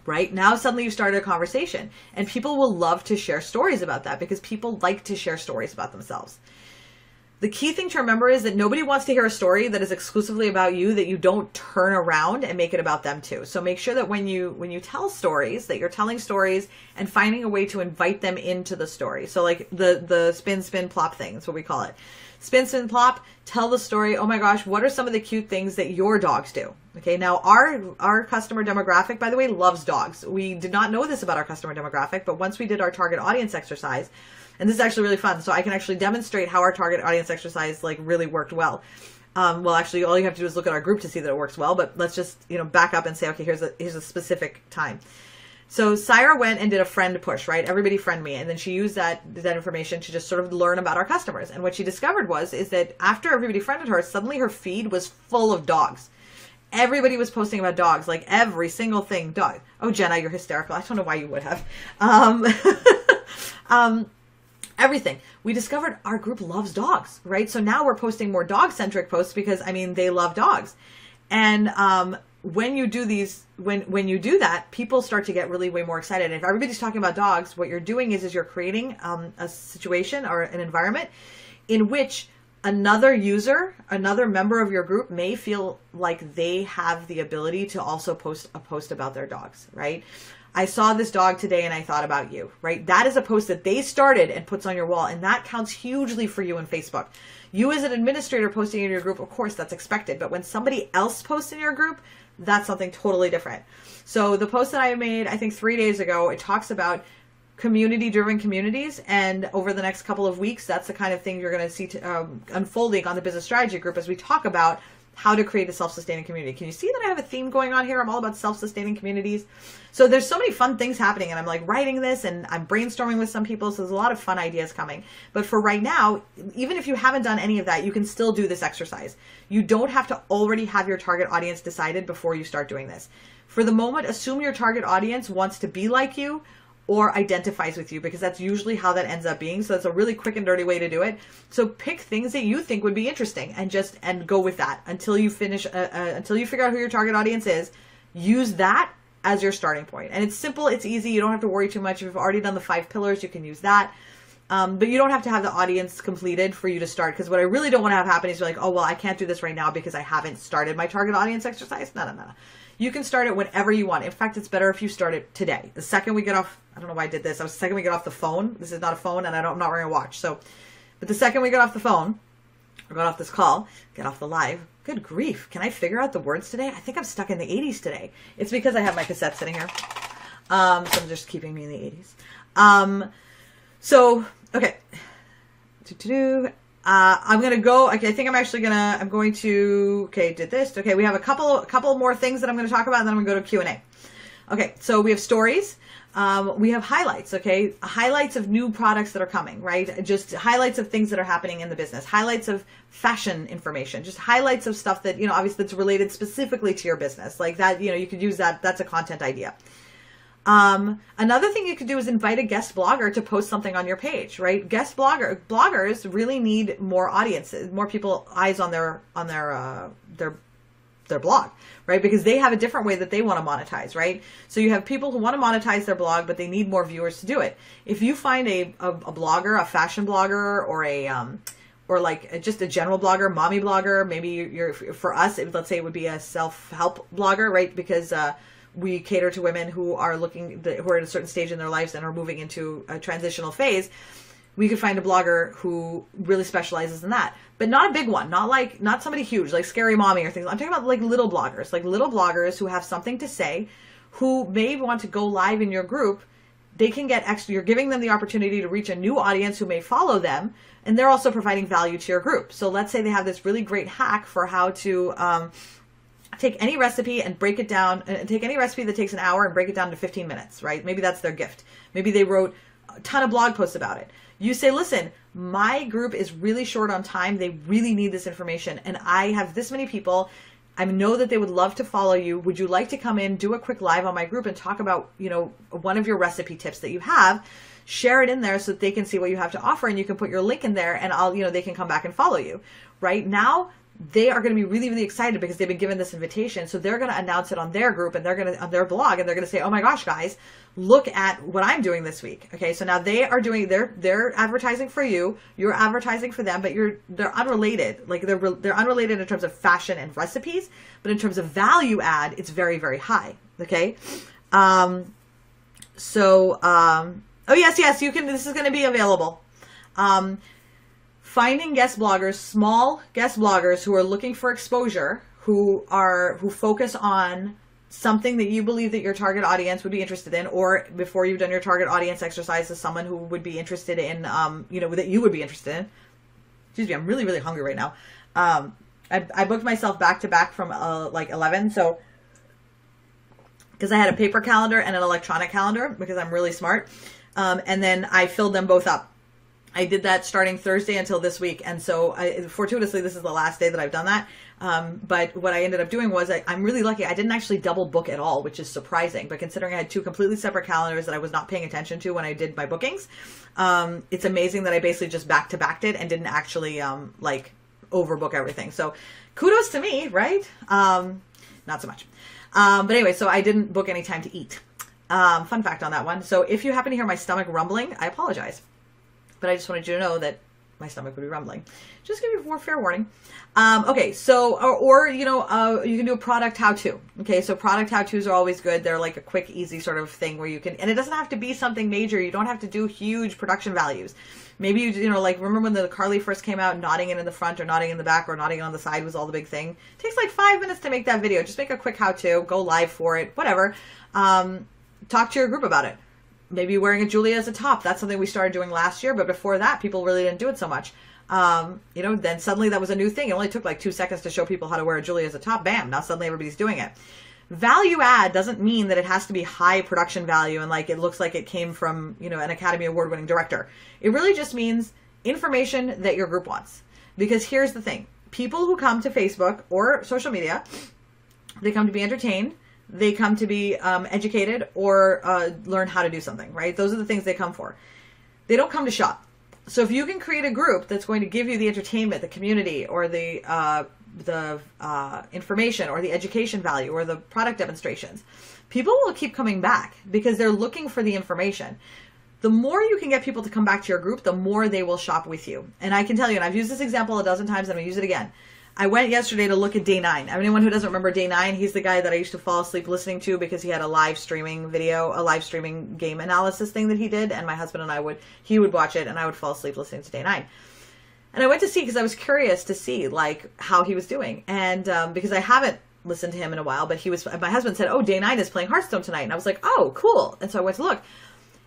Right? Now suddenly you started a conversation, and people will love to share stories about that because people like to share stories about themselves. The key thing to remember is that nobody wants to hear a story that is exclusively about you that you don't turn around and make it about them too. So make sure that when you tell stories, that you're telling stories and finding a way to invite them into the story. So like the spin, plop thing, that's what we call it. Spin, plop, tell the story. Oh my gosh, what are some of the cute things that your dogs do? Okay, now our customer demographic, by the way, loves dogs. We did not know this about our customer demographic, but once we did our target audience exercise, and this is actually really fun, so I can actually demonstrate how our target audience exercise like really worked well. Well, actually, all you have to do is look at our group to see that it works well, but let's just, you know, back up and say, okay, here's a specific time. So Syra went and did a friend push, right? Everybody friend me. And then she used that information to just sort of learn about our customers. And what she discovered is that after everybody friended her, suddenly her feed was full of dogs. Everybody was posting about dogs, like every single thing, dog. Oh, Jenna, you're hysterical. I don't know why you would have. Everything. We discovered our group loves dogs, right? So now we're posting more dog-centric posts because, I mean, they love dogs. And when you do these, when you do that, people start to get really way more excited. And if everybody's talking about dogs, what you're doing is you're creating a situation or an environment in which another user, another member of your group may feel like they have the ability to also post a post about their dogs, right? I saw this dog today and I thought about you, right? That is a post that they started and puts on your wall, and that counts hugely for you in Facebook. You as an administrator posting in your group, of course, that's expected. But when somebody else posts in your group, that's something totally different. So the post that I made, I think 3 days ago, it talks about community-driven communities. And over the next couple of weeks, that's the kind of thing you're going to see unfolding on the business strategy group as we talk about how to create a self-sustaining community. Can you see that I have a theme going on here? I'm all about self-sustaining communities. So there's so many fun things happening, and I'm like writing this and I'm brainstorming with some people. So there's a lot of fun ideas coming. But for right now, even if you haven't done any of that, you can still do this exercise. You don't have to already have your target audience decided before you start doing this. For the moment, assume your target audience wants to be like you or identifies with you, because that's usually how that ends up being. So that's a really quick and dirty way to do it. So pick things that you think would be interesting and go with that until you finish, until you figure out who your target audience is. Use that as your starting point. And it's simple, it's easy. You don't have to worry too much. If you've already done the 5 pillars, you can use that. But you don't have to have the audience completed for you to start. Because what I really don't want to have happen is you're like, oh, well, I can't do this right now because I haven't started my target audience exercise. No. You can start it whenever you want. In fact, it's better if you start it today. The second we get off, I don't know why I did this. The second we get off the phone, this is not a phone and I'm not wearing a watch. But the second we get off the phone, or get off this call, get off the live, good grief. Can I figure out the words today? I think I'm stuck in the 80s today. It's because I have my cassette sitting here. So I'm just keeping me in the 80s. Okay. I'm going to go, okay, I think I'm going to, okay, did this. Okay, we have a couple more things that I'm going to talk about, and then I'm going to go to Q&A. Okay, so we have stories. We have highlights, okay? Highlights of new products that are coming, right? Just highlights of things that are happening in the business. Highlights of fashion information. Just highlights of stuff that, obviously that's related specifically to your business. Like that, you could use that. That's a content idea. Another thing you could do is invite a guest blogger to post something on your page, right? Bloggers really need more audiences, more people, eyes on their blog, right? Because they have a different way that they want to monetize, right? So you have people who want to monetize their blog, but they need more viewers to do it. If you find a blogger, a fashion blogger, or like just a general blogger, mommy blogger, maybe for us, let's say it would be a self-help blogger, right? Because, we cater to women who are who are at a certain stage in their lives and are moving into a transitional phase. We could find a blogger who really specializes in that, but not a big one, not somebody huge, like Scary Mommy or things. I'm talking about like little bloggers who have something to say, who may want to go live in your group. They can get extra, you're giving them the opportunity to reach a new audience who may follow them, and they're also providing value to your group. So let's say they have this really great hack for how to, take any recipe and break it down, and take any recipe that takes an hour and break it down to 15 minutes, right? Maybe that's their gift. Maybe they wrote a ton of blog posts about it. You say, listen, my group is really short on time. They really need this information. And I have this many people. I know that they would love to follow you. Would you like to come in, do a quick live on my group and talk about, one of your recipe tips that you have? Share it in there so that they can see what you have to offer, and you can put your link in there, and they can come back and follow you. Right now, they are going to be really, really excited because they've been given this invitation. So they're going to announce it on their group, and on their blog, and they're going to say, oh my gosh, guys, look at what I'm doing this week. Okay. So now they are doing, they're advertising for you, you're advertising for them, but they're unrelated. Like they're unrelated in terms of fashion and recipes, but in terms of value add, it's very, very high. Okay. Oh yes, you can, this is going to be available. Finding guest bloggers, small guest bloggers who are looking for exposure, who focus on something that you believe that your target audience would be interested in, or before you've done your target audience exercise, is someone who would be interested in, that you would be interested in. Excuse me, I'm really, really hungry right now. I booked myself back to back from 11, so because I had a paper calendar and an electronic calendar because I'm really smart, and then I filled them both up. I did that starting Thursday until this week. And so fortuitously, this is the last day that I've done that. But what I ended up doing was I'm really lucky. I didn't actually double book at all, which is surprising. But considering I had 2 completely separate calendars that I was not paying attention to when I did my bookings, it's amazing that I basically just back-to-backed it and didn't actually overbook everything. So kudos to me, right? Not so much. But anyway, so I didn't book any time to eat. Fun fact on that one. So if you happen to hear my stomach rumbling, I apologize. But I just wanted you to know that my stomach would be rumbling. Just give you more fair warning. Okay, so, you can do a product how-to. Okay, so product how-tos are always good. They're like a quick, easy sort of thing where you can, and it doesn't have to be something major. You don't have to do huge production values. Maybe, remember when the Carly first came out, nodding it in the front or nodding in the back or nodding on the side was all the big thing. It takes like 5 minutes to make that video. Just make a quick how-to, go live for it, whatever. Talk to your group about it. Maybe wearing a Julia as a top. That's something we started doing last year, but before that, people really didn't do it so much. Then suddenly that was a new thing. It only took like 2 seconds to show people how to wear a Julie as a top. Bam. Now suddenly everybody's doing it. Value add doesn't mean that it has to be high production value and like it looks like it came from, an Academy Award winning director. It really just means information that your group wants. Because here's the thing. People who come to Facebook or social media, they come to be entertained, they come to be educated, or learn how to do something, right? Those are the things they come for. They don't come to shop. So if you can create a group that's going to give you the entertainment, the community, or the information, or the education value, or the product demonstrations, people will keep coming back because they're looking for the information. The more you can get people to come back to your group, the more they will shop with you. And I can tell you, and I've used this example a dozen times, and I'm going to use it again. I went yesterday to look at Day 9. Anyone who doesn't remember Day 9, he's the guy that I used to fall asleep listening to because he had a live streaming game analysis thing that he did, and my husband and he would watch it, and I would fall asleep listening to Day 9. And I went to see because I was curious to see like how he was doing, and because I haven't listened to him in a while, but my husband said, "Oh, Day 9 is playing Hearthstone tonight," and I was like, "Oh, cool!" And so I went to look.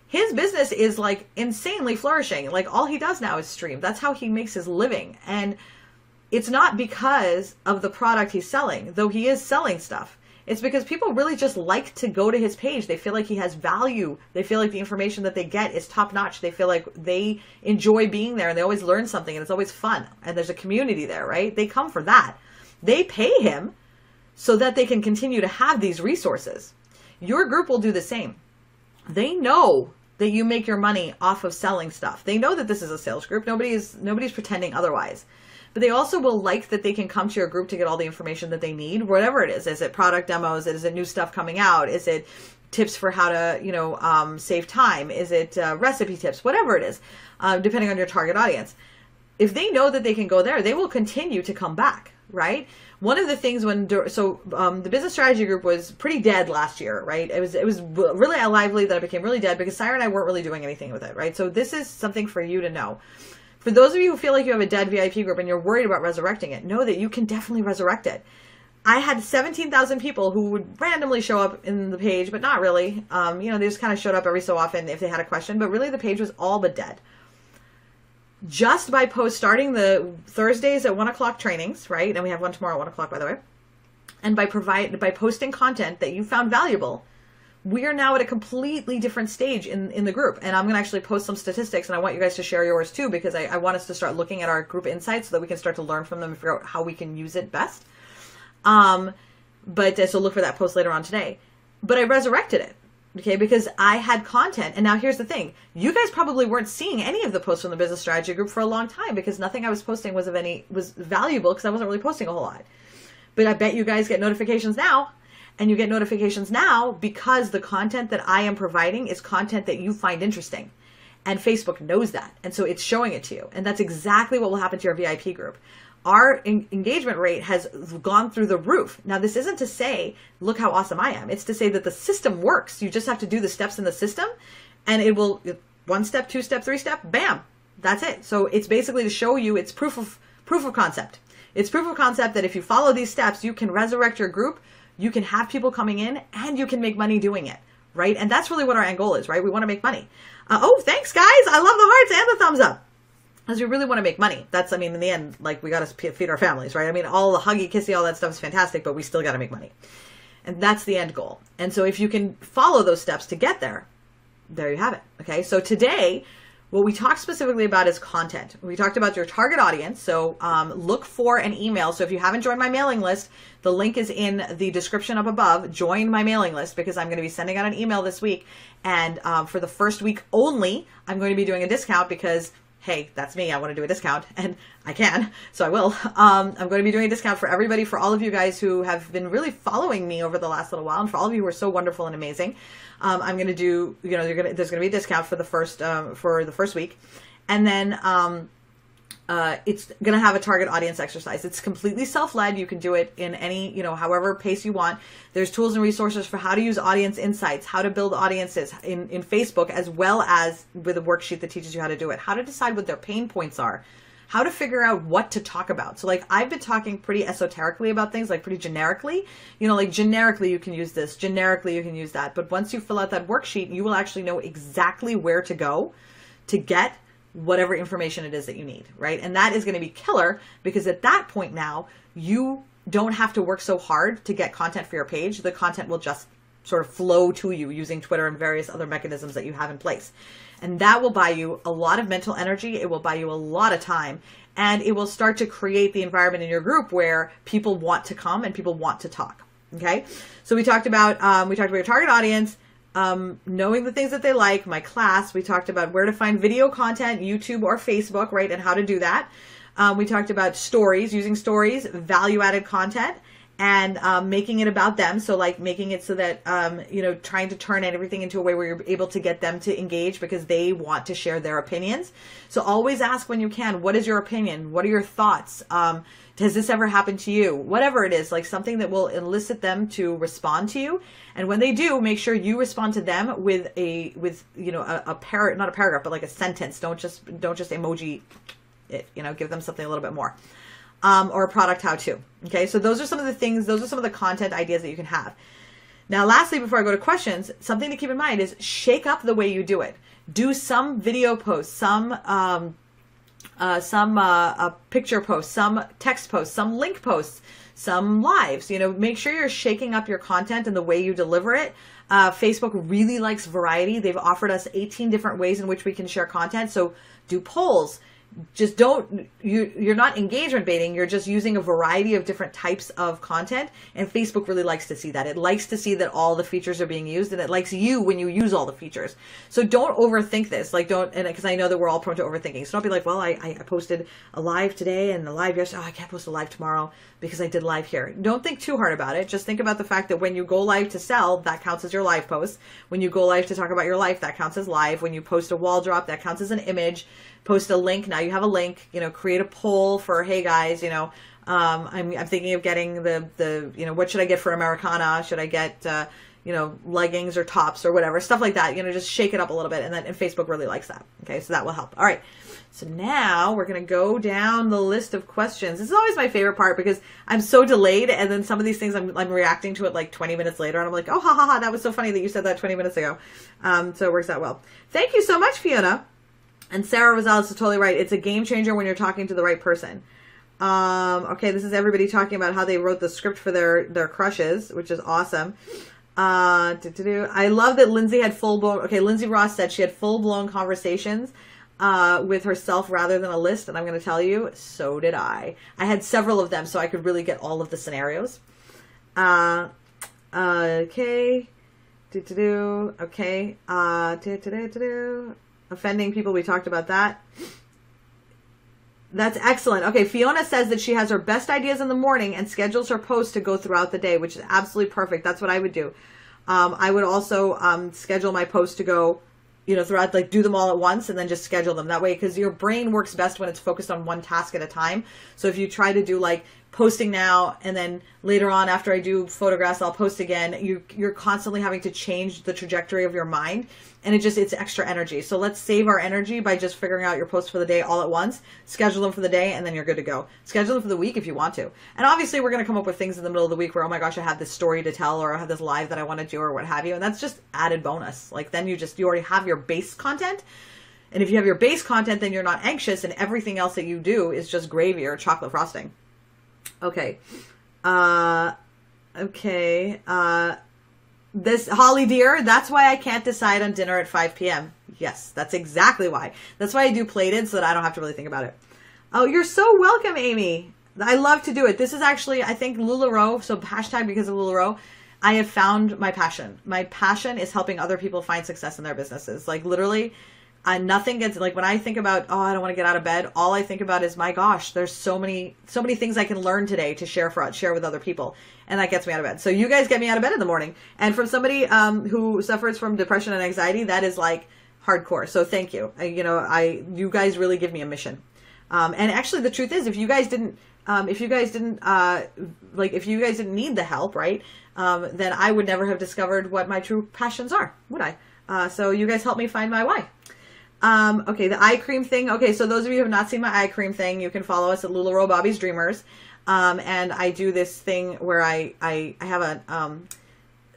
His business is like insanely flourishing. Like all he does now is stream. That's how he makes his living, and it's not because of the product he's selling, though he is selling stuff. It's because people really just like to go to his page. They feel like he has value. They feel like the information that they get is top notch. They feel like they enjoy being there and they always learn something and it's always fun. And there's a community there, right? They come for that. They pay him so that they can continue to have these resources. Your group will do the same. They know that you make your money off of selling stuff. They know that this is a sales group. Nobody's pretending otherwise. But they also will like that they can come to your group to get all the information that they need, whatever it is. Is it product demos? Is it new stuff coming out? Is it tips for how to, save time? Is it recipe tips? Whatever it is, depending on your target audience. If they know that they can go there, they will continue to come back, right? One of the things the business strategy group was pretty dead last year, right? It was really lively that it became really dead because Sarah and I weren't really doing anything with it, right? So this is something for you to know. For those of you who feel like you have a dead VIP group and you're worried about resurrecting it, know that you can definitely resurrect it. I had 17,000 people who would randomly show up in the page, but not really. They just kind of showed up every so often if they had a question, but really the page was all but dead. Just by starting the Thursdays at 1 o'clock trainings, right? And we have one tomorrow at 1 o'clock, by the way. And by posting content that you found valuable, we are now at a completely different stage in the group. And I'm going to actually post some statistics, and I want you guys to share yours too, because I want us to start looking at our group insights so that we can start to learn from them and figure out how we can use it best. So look for that post later on today. But I resurrected it, okay, because I had content. And now here's the thing. You guys probably weren't seeing any of the posts from the business strategy group for a long time because nothing I was posting was valuable because I wasn't really posting a whole lot. But I bet you guys get notifications now. And you get notifications now because the content that I am providing is content that you find interesting. And Facebook knows that. And so it's showing it to you. And that's exactly what will happen to your VIP group. Our engagement rate has gone through the roof. Now, this isn't to say, look how awesome I am. It's to say that the system works. You just have to do the steps in the system. And it will, 1 step, 2 step, 3 step, bam. That's it. So it's basically to show you it's proof of concept. It's proof of concept that if you follow these steps, you can resurrect your group. You can have people coming in and you can make money doing it, right? And that's really what our end goal is, right? We want to make money. Thanks guys. I love the hearts and the thumbs up. Because we really want to make money. In the end, like we got to feed our families, right? All the huggy, kissy, all that stuff is fantastic, but we still got to make money. And that's the end goal. And so if you can follow those steps to get there, there you have it. Okay. So today, what we talked specifically about is content. We talked about your target audience. So look for an email. So if you haven't joined my mailing list, the link is in the description up above. Join my mailing list because I'm going to be sending out an email this week. And for the first week only, I'm going to be doing a discount because, hey, that's me. I want to do a discount and I can. So I will. I'm going to be doing a discount for everybody, for all of you guys who have been really following me over the last little while. And for all of you who are so wonderful and amazing. I'm going to do, there's going to be a discount for the first week. And then it's going to have a target audience exercise. It's completely self-led. You can do it in any, however pace you want. There's tools and resources for how to use audience insights, how to build audiences in Facebook, as well as with a worksheet that teaches you how to do it, how to decide what their pain points are, how to figure out what to talk about. So I've been talking pretty esoterically about things, pretty generically, generically you can use this, generically you can use that. But once you fill out that worksheet, you will actually know exactly where to go to get whatever information it is that you need, right? And that is going to be killer, because at that point now, you don't have to work so hard to get content for your page. The content will just sort of flow to you using Twitter and various other mechanisms that you have in place. And that will buy you a lot of mental energy. It will buy you a lot of time. And it will start to create the environment in your group where people want to come and people want to talk. Okay. So we talked about your target audience, knowing the things that they like, my class. We talked about where to find video content, YouTube or Facebook, right? And how to do that. We talked about stories, using stories, value-added content, and making it about them. So like making it so that, trying to turn everything into a way where you're able to get them to engage because they want to share their opinions. So always ask when you can, what is your opinion? What are your thoughts? Has this ever happened to you? Whatever it is, like something that will elicit them to respond to you. And when they do, make sure you respond to them with a not a paragraph, but like a sentence. Don't just emoji it, give them something a little bit more. Or a product how-to. Okay, so those are some of the things, those are some of the content ideas that you can have. Now, lastly, before I go to questions, something to keep in mind is shake up the way you do it. Do some video posts, some picture posts, some text posts, some link posts, some lives. Make sure you're shaking up your content and the way you deliver it. Facebook really likes variety. They've offered us 18 different ways in which we can share content. So do polls. Just you're not engagement baiting. You're just using a variety of different types of content. And Facebook really likes to see that. It likes to see that all the features are being used, and it likes you when you use all the features. So don't overthink this. Because I know that we're all prone to overthinking. So don't be like, well, I posted a live today and a live yesterday. Oh, I can't post a live tomorrow because I did live here. Don't think too hard about it. Just think about the fact that when you go live to sell, that counts as your live post. When you go live to talk about your life, that counts as live. When you post a wall drop, that counts as an image. Post a link. Now you have a link, create a poll for, hey guys, I'm thinking of getting the what should I get for Americana? Should I get, leggings or tops or whatever, stuff like that, just shake it up a little bit. And Facebook really likes that. Okay. So that will help. All right. So now we're going to go down the list of questions. This is always my favorite part because I'm so delayed. And then some of these things I'm reacting to it like 20 minutes later. And I'm like, oh, ha, ha, ha. That was so funny that you said that 20 minutes ago. So it works out well. Thank you so much, Fiona. And Sarah Rosales is totally right. It's a game changer when you're talking to the right person. Okay, this is everybody talking about how they wrote the script for their crushes, which is awesome. I love that Lindsay had full-blown... Okay, Lindsay Ross said she had full-blown conversations with herself rather than a list. And I'm going to tell you, so did I. I had several of them so I could really get all of the scenarios. Okay. Okay. Offending people, we talked about that. That's excellent. Okay, Fiona says that she has her best ideas in the morning and schedules her posts to go throughout the day, which is absolutely perfect. That's what I would do. I would also schedule my posts to go, throughout, like do them all at once and then just schedule them that way, because your brain works best when it's focused on one task at a time. So if you try to do like posting now and then later on after I do photographs, I'll post again, you're constantly having to change the trajectory of your mind. And it's extra energy. So let's save our energy by just figuring out your posts for the day all at once, schedule them for the day, and then you're good to go. Schedule them for the week if you want to. And obviously we're going to come up with things in the middle of the week where, oh my gosh, I have this story to tell, or I have this live that I want to do, or what have you. And that's just added bonus. Like then you already have your base content. And if you have your base content, then you're not anxious, and everything else that you do is just gravy or chocolate frosting. Okay. This Holly dear, that's why I can't decide on dinner at 5 p.m. Yes, that's exactly why. That's why I do plated so that I don't have to really think about it. Oh, you're so welcome, Amy. I love to do it. This is actually, I think, LuLaRoe. So hashtag because of LuLaRoe, I have found my passion. My passion is helping other people find success in their businesses. Like literally, nothing gets, like when I think about, oh, I don't want to get out of bed, all I think about is, my gosh, there's so many things I can learn today to share with other people. And that gets me out of bed. So you guys get me out of bed in the morning. And from somebody who suffers from depression and anxiety, that is like hardcore. So thank you. You guys really give me a mission. And actually the truth is, if you guys didn't need the help, right? Then I would never have discovered what my true passions are, would I? So you guys help me find my why. Okay, the eye cream thing. Okay, so those of you who have not seen my eye cream thing, you can follow us at LuLaRoe Bobby's Dreamers. And I do this thing where I have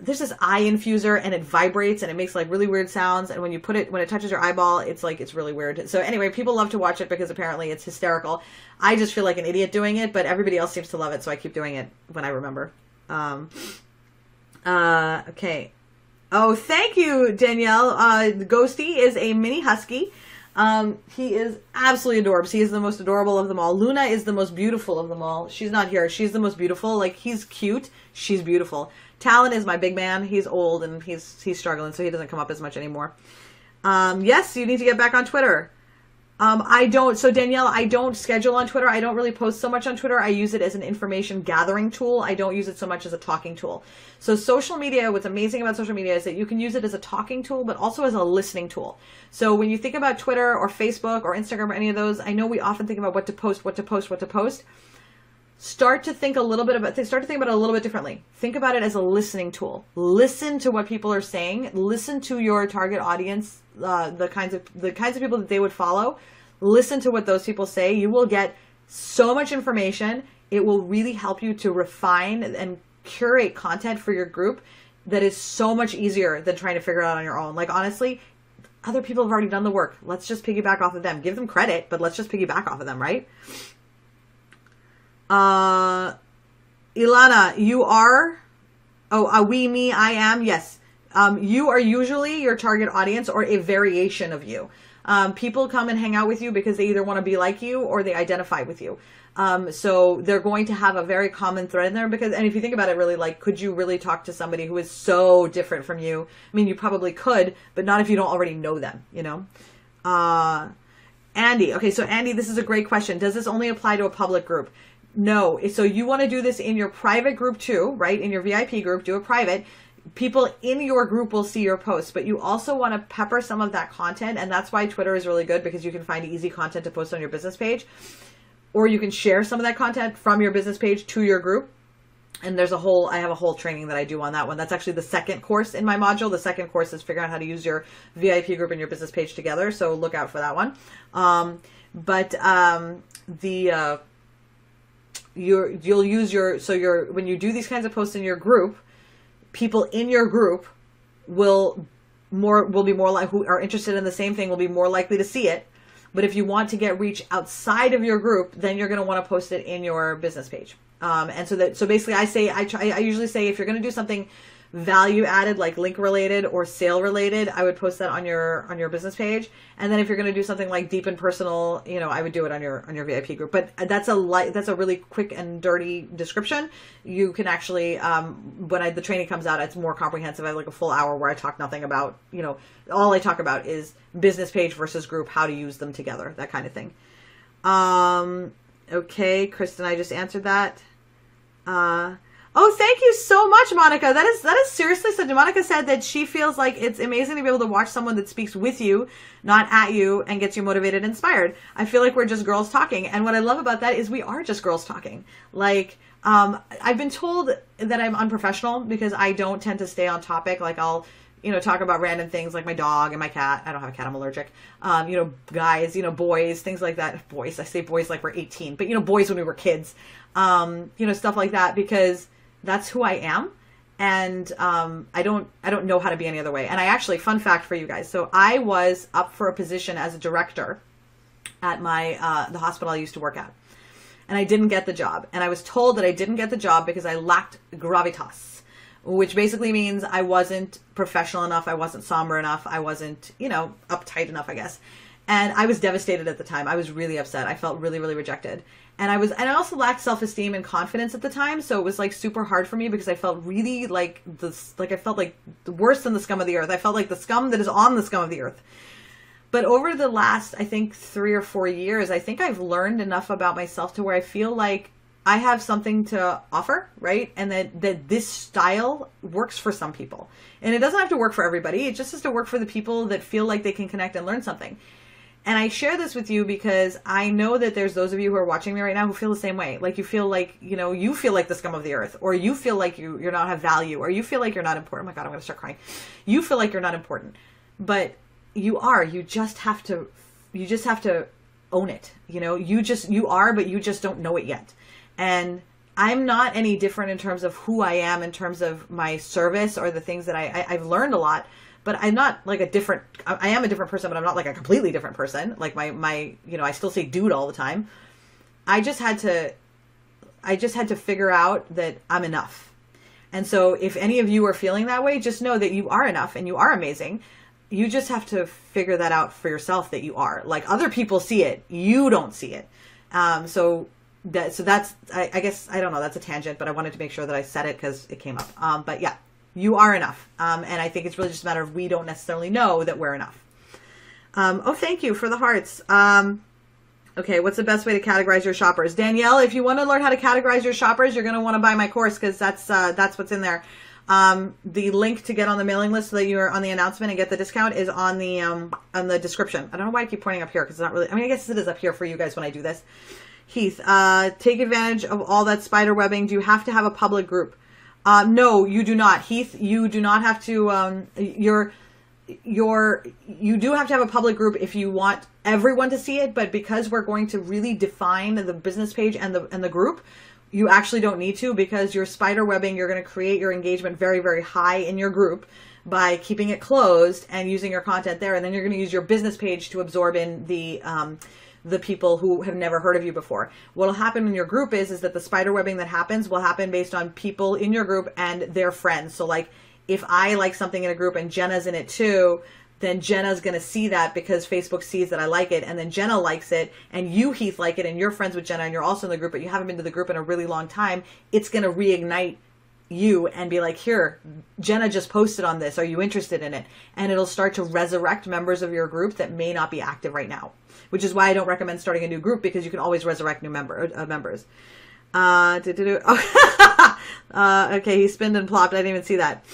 there's this eye infuser and it vibrates and it makes like really weird sounds. And when it touches your eyeball, it's like, it's really weird. So anyway, people love to watch it because apparently it's hysterical. I just feel like an idiot doing it, but everybody else seems to love it. So I keep doing it when I remember. Okay. Oh, thank you, Danielle. Ghosty is a mini husky. He is absolutely adorable. He is the most adorable of them all. Luna is the most beautiful of them all. She's not here. She's the most beautiful. Like, he's cute. She's beautiful. Talon is my big man. He's old and he's struggling, so he doesn't come up as much anymore. Yes, you need to get back on Twitter. So Danielle, I don't schedule on Twitter. I don't really post so much on Twitter. I use it as an information gathering tool. I don't use it so much as a talking tool. So social media, what's amazing about social media is that you can use it as a talking tool, but also as a listening tool. So when you think about Twitter or Facebook or Instagram or any of those, I know we often think about what to post. Start to think about it a little bit differently. Think about it as a listening tool. Listen to what people are saying. Listen to your target audience, the kinds of people that they would follow. Listen to what those people say. You will get so much information. It will really help you to refine and curate content for your group that is so much easier than trying to figure it out on your own. Like, honestly, other people have already done the work. Let's just piggyback off of them. Give them credit, but let's just piggyback off of them, right? Ilana, you are, I am. Yes. You are usually your target audience or a variation of you. People come and hang out with you because they either want to be like you or they identify with you. So they're going to have a very common thread in there and if you think about it really, like, could you really talk to somebody who is so different from you? I mean, you probably could, but not if you don't already know them, you know? Andy. Okay. So Andy, this is a great question. Does this only apply to a public group? No. So you want to do this in your private group too, right? In your VIP group, do it private. People in your group will see your posts, but you also want to pepper some of that content. And that's why Twitter is really good, because you can find easy content to post on your business page, or you can share some of that content from your business page to your group. And I have a whole training that I do on that one. That's actually the second course in my module. The second course is figuring out how to use your VIP group and your business page together. So look out for that one. When you do these kinds of posts in your group, people in your group will be more like, who are interested in the same thing, will be more likely to see it. But if you want to get reach outside of your group, then you're going to want to post it in your business page. So basically I usually say, if you're going to do something value added, like link related or sale related, I would post that on your business page. And then if you're going to do something like deep and personal, I would do it on your VIP group. But that's a really quick and dirty description. You can actually, when the training comes out, it's more comprehensive. I have like a full hour where I talk nothing about, all I talk about is business page versus group, how to use them together, that kind of thing. Okay. Kristen, I just answered that. Oh, thank you so much, Monica. That is seriously so. Monica said that she feels like it's amazing to be able to watch someone that speaks with you, not at you, and gets you motivated and inspired. I feel like we're just girls talking. And what I love about that is we are just girls talking. Like, I've been told that I'm unprofessional because I don't tend to stay on topic. Like, I'll, talk about random things like my dog and my cat. I don't have a cat. I'm allergic. Guys, boys, things like that. Boys. I say boys like we're 18, but, boys when we were kids. Stuff like that, because that's who I am. And I don't know how to be any other way. And I actually, fun fact for you guys. So I was up for a position as a director at the hospital I used to work at. And I didn't get the job. And I was told that I didn't get the job because I lacked gravitas, which basically means I wasn't professional enough. I wasn't somber enough. I wasn't, uptight enough, I guess. And I was devastated at the time. I was really upset. I felt really, really rejected. And I also lacked self-esteem and confidence at the time. So it was like super hard for me because I felt really I felt like worse than the scum of the earth. I felt like the scum that is on the scum of the earth. But over the last, I think 3 or 4 years, I think I've learned enough about myself to where I feel like I have something to offer, right? And that this style works for some people. And it doesn't have to work for everybody. It just has to work for the people that feel like they can connect and learn something. And I share this with you because I know that there's those of you who are watching me right now who feel the same way. Like, you feel like, you feel like the scum of the earth, or you feel like you're not have value, or you feel like you're not important. Oh my God, I'm going to start crying. You feel like you're not important, but you are. You just have to own it. You are, but you just don't know it yet. And I'm not any different in terms of who I am, in terms of my service or the things that I've learned a lot, but I'm not like I am a different person, but I'm not like a completely different person. Like my, I still say dude all the time. I just had to figure out that I'm enough. And so if any of you are feeling that way, just know that you are enough and you are amazing. You just have to figure that out for yourself, that you are. Like, other people see it, you don't see it. So that's, I guess, I don't know, that's a tangent, but I wanted to make sure that I said it because it came up. But yeah, you are enough. And I think it's really just a matter of, we don't necessarily know that we're enough. Oh, thank you for the hearts. Okay, what's the best way to categorize your shoppers? Danielle, if you want to learn how to categorize your shoppers, you're going to want to buy my course, because that's what's in there. The link to get on the mailing list so that you're on the announcement and get the discount is on the description. I don't know why I keep pointing up here, because it's not really, I mean, I guess it is up here for you guys when I do this. Heath, take advantage of all that spider webbing. Do you have to have a public group? No, you do not. Heath, you do not have to, you do have to have a public group if you want everyone to see it, but because we're going to really define the business page and the group, you actually don't need to, because your spider webbing, you're going to create your engagement very, very high in your group by keeping it closed and using your content there. And then you're going to use your business page to absorb in the people who have never heard of you before. What'll happen in your group is that the spider webbing that happens will happen based on people in your group and their friends. So like, if I like something in a group and Jenna's in it too, then Jenna's going to see that because Facebook sees that I like it, and then Jenna likes it, and you, Heath, like it, and you're friends with Jenna, and you're also in the group, but you haven't been to the group in a really long time. It's going to reignite you and be like, here, Jenna just posted on this. Are you interested in it? And it'll start to resurrect members of your group that may not be active right now, which is why I don't recommend starting a new group, because you can always resurrect new members. Okay, he spinned and plopped. I didn't even see that.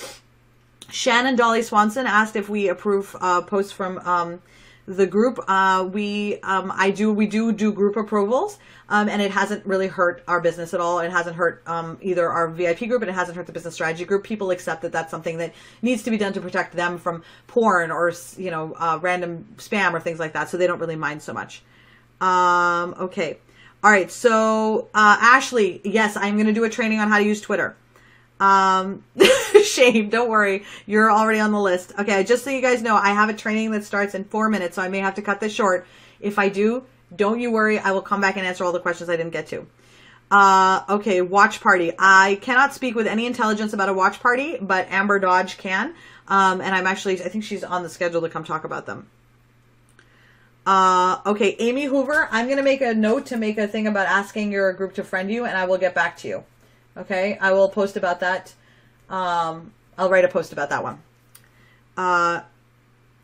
Shannon Dolly Swanson asked if we approve posts from the group. We do group approvals, and it hasn't really hurt our business at all. It hasn't hurt either our VIP group, and it hasn't hurt the business strategy group. People accept that that's something that needs to be done to protect them from porn or random spam or things like that, so they don't really mind so much. Okay, all right. So Ashley, yes, I'm going to do a training on how to use Twitter. Shame, don't worry, you're already on the list. Okay, just so you guys know, I have a training that starts in 4 minutes, so I may have to cut this short. If I do, don't you worry, I will come back and answer all the questions I didn't get to. Okay, watch party. I cannot speak with any intelligence about a watch party, but Amber Dodge can. And I think she's on the schedule to come talk about them. Okay, Amy Hoover, I'm going to make a note to make a thing about asking your group to friend you, and I will get back to you. Okay, I will post about that. I'll write a post about that one.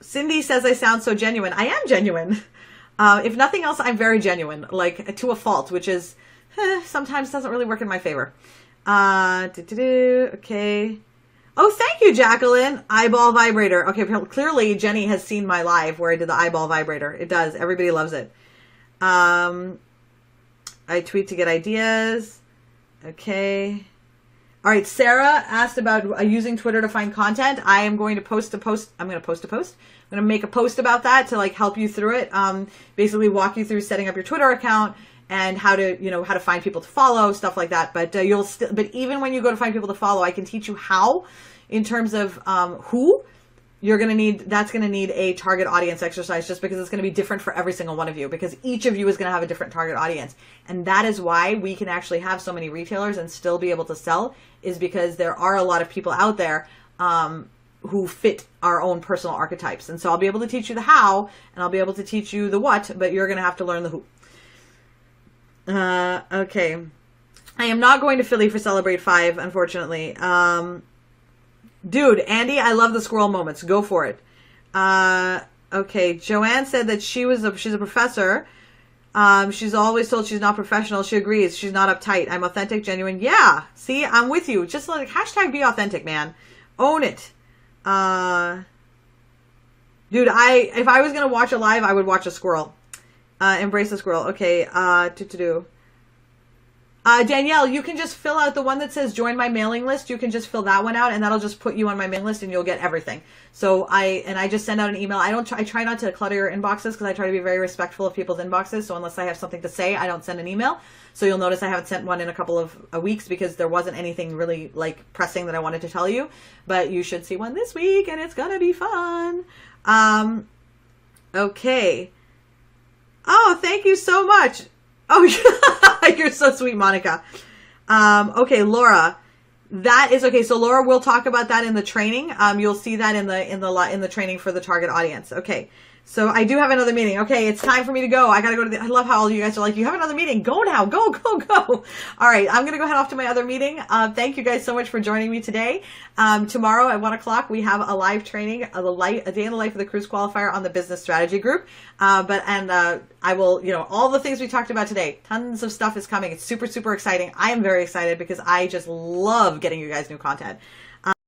Cindy says I sound so genuine. I am genuine. If nothing else, I'm very genuine, like to a fault, which is sometimes doesn't really work in my favor. Okay. Oh, thank you, Jacqueline. Eyeball vibrator. Okay, clearly Jenny has seen my live where I did the eyeball vibrator. It does. Everybody loves it. I tweet to get ideas. Okay. All right. Sarah asked about using Twitter to find content. I am going to post a post. I'm going to post a post. I'm going to make a post about that to like help you through it. Basically walk you through setting up your Twitter account and how to find people to follow, stuff like that. But but even when you go to find people to follow, I can teach you how, in terms of who you're going to need. That's going to need a target audience exercise, just because it's going to be different for every single one of you, because each of you is going to have a different target audience. And that is why we can actually have so many retailers and still be able to sell, is because there are a lot of people out there who fit our own personal archetypes. And so I'll be able to teach you the how, and I'll be able to teach you the what, but you're going to have to learn the who. Okay. I am not going to Philly for Celebrate 5, unfortunately. Dude, Andy, I love the squirrel moments. Go for it. Okay. Joanne said that she's a professor. She's always told she's not professional. She agrees. She's not uptight. I'm authentic, genuine. Yeah. See, I'm with you. Just like hashtag be authentic, man. Own it. Dude, if I was going to watch a live, I would watch a squirrel. Embrace the squirrel. Okay. Danielle, you can just fill out the one that says join my mailing list. You can just fill that one out, and that'll just put you on my mailing list, and you'll get everything. So I just send out an email. I try not to clutter your inboxes because I try to be very respectful of people's inboxes. So unless I have something to say, I don't send an email. So you'll notice I haven't sent one in a couple of weeks because there wasn't anything really like pressing that I wanted to tell you. But you should see one this week, and it's gonna be fun. Okay. Oh, thank you so much. Oh, you're so sweet, Monica. Okay, Laura, that is okay. So Laura, we'll talk about that in the training. You'll see that in the training for the target audience. Okay. So I do have another meeting. Okay, it's time for me to go. I gotta go to I love how all you guys are like, you have another meeting. Go now. Go, go, go. All right, I'm gonna go head off to my other meeting. Thank you guys so much for joining me today. Tomorrow at 1 o'clock, we have a live training, a day in the life of the cruise qualifier on the business strategy group. I will, all the things we talked about today, tons of stuff is coming. It's super, super exciting. I am very excited because I just love getting you guys new content.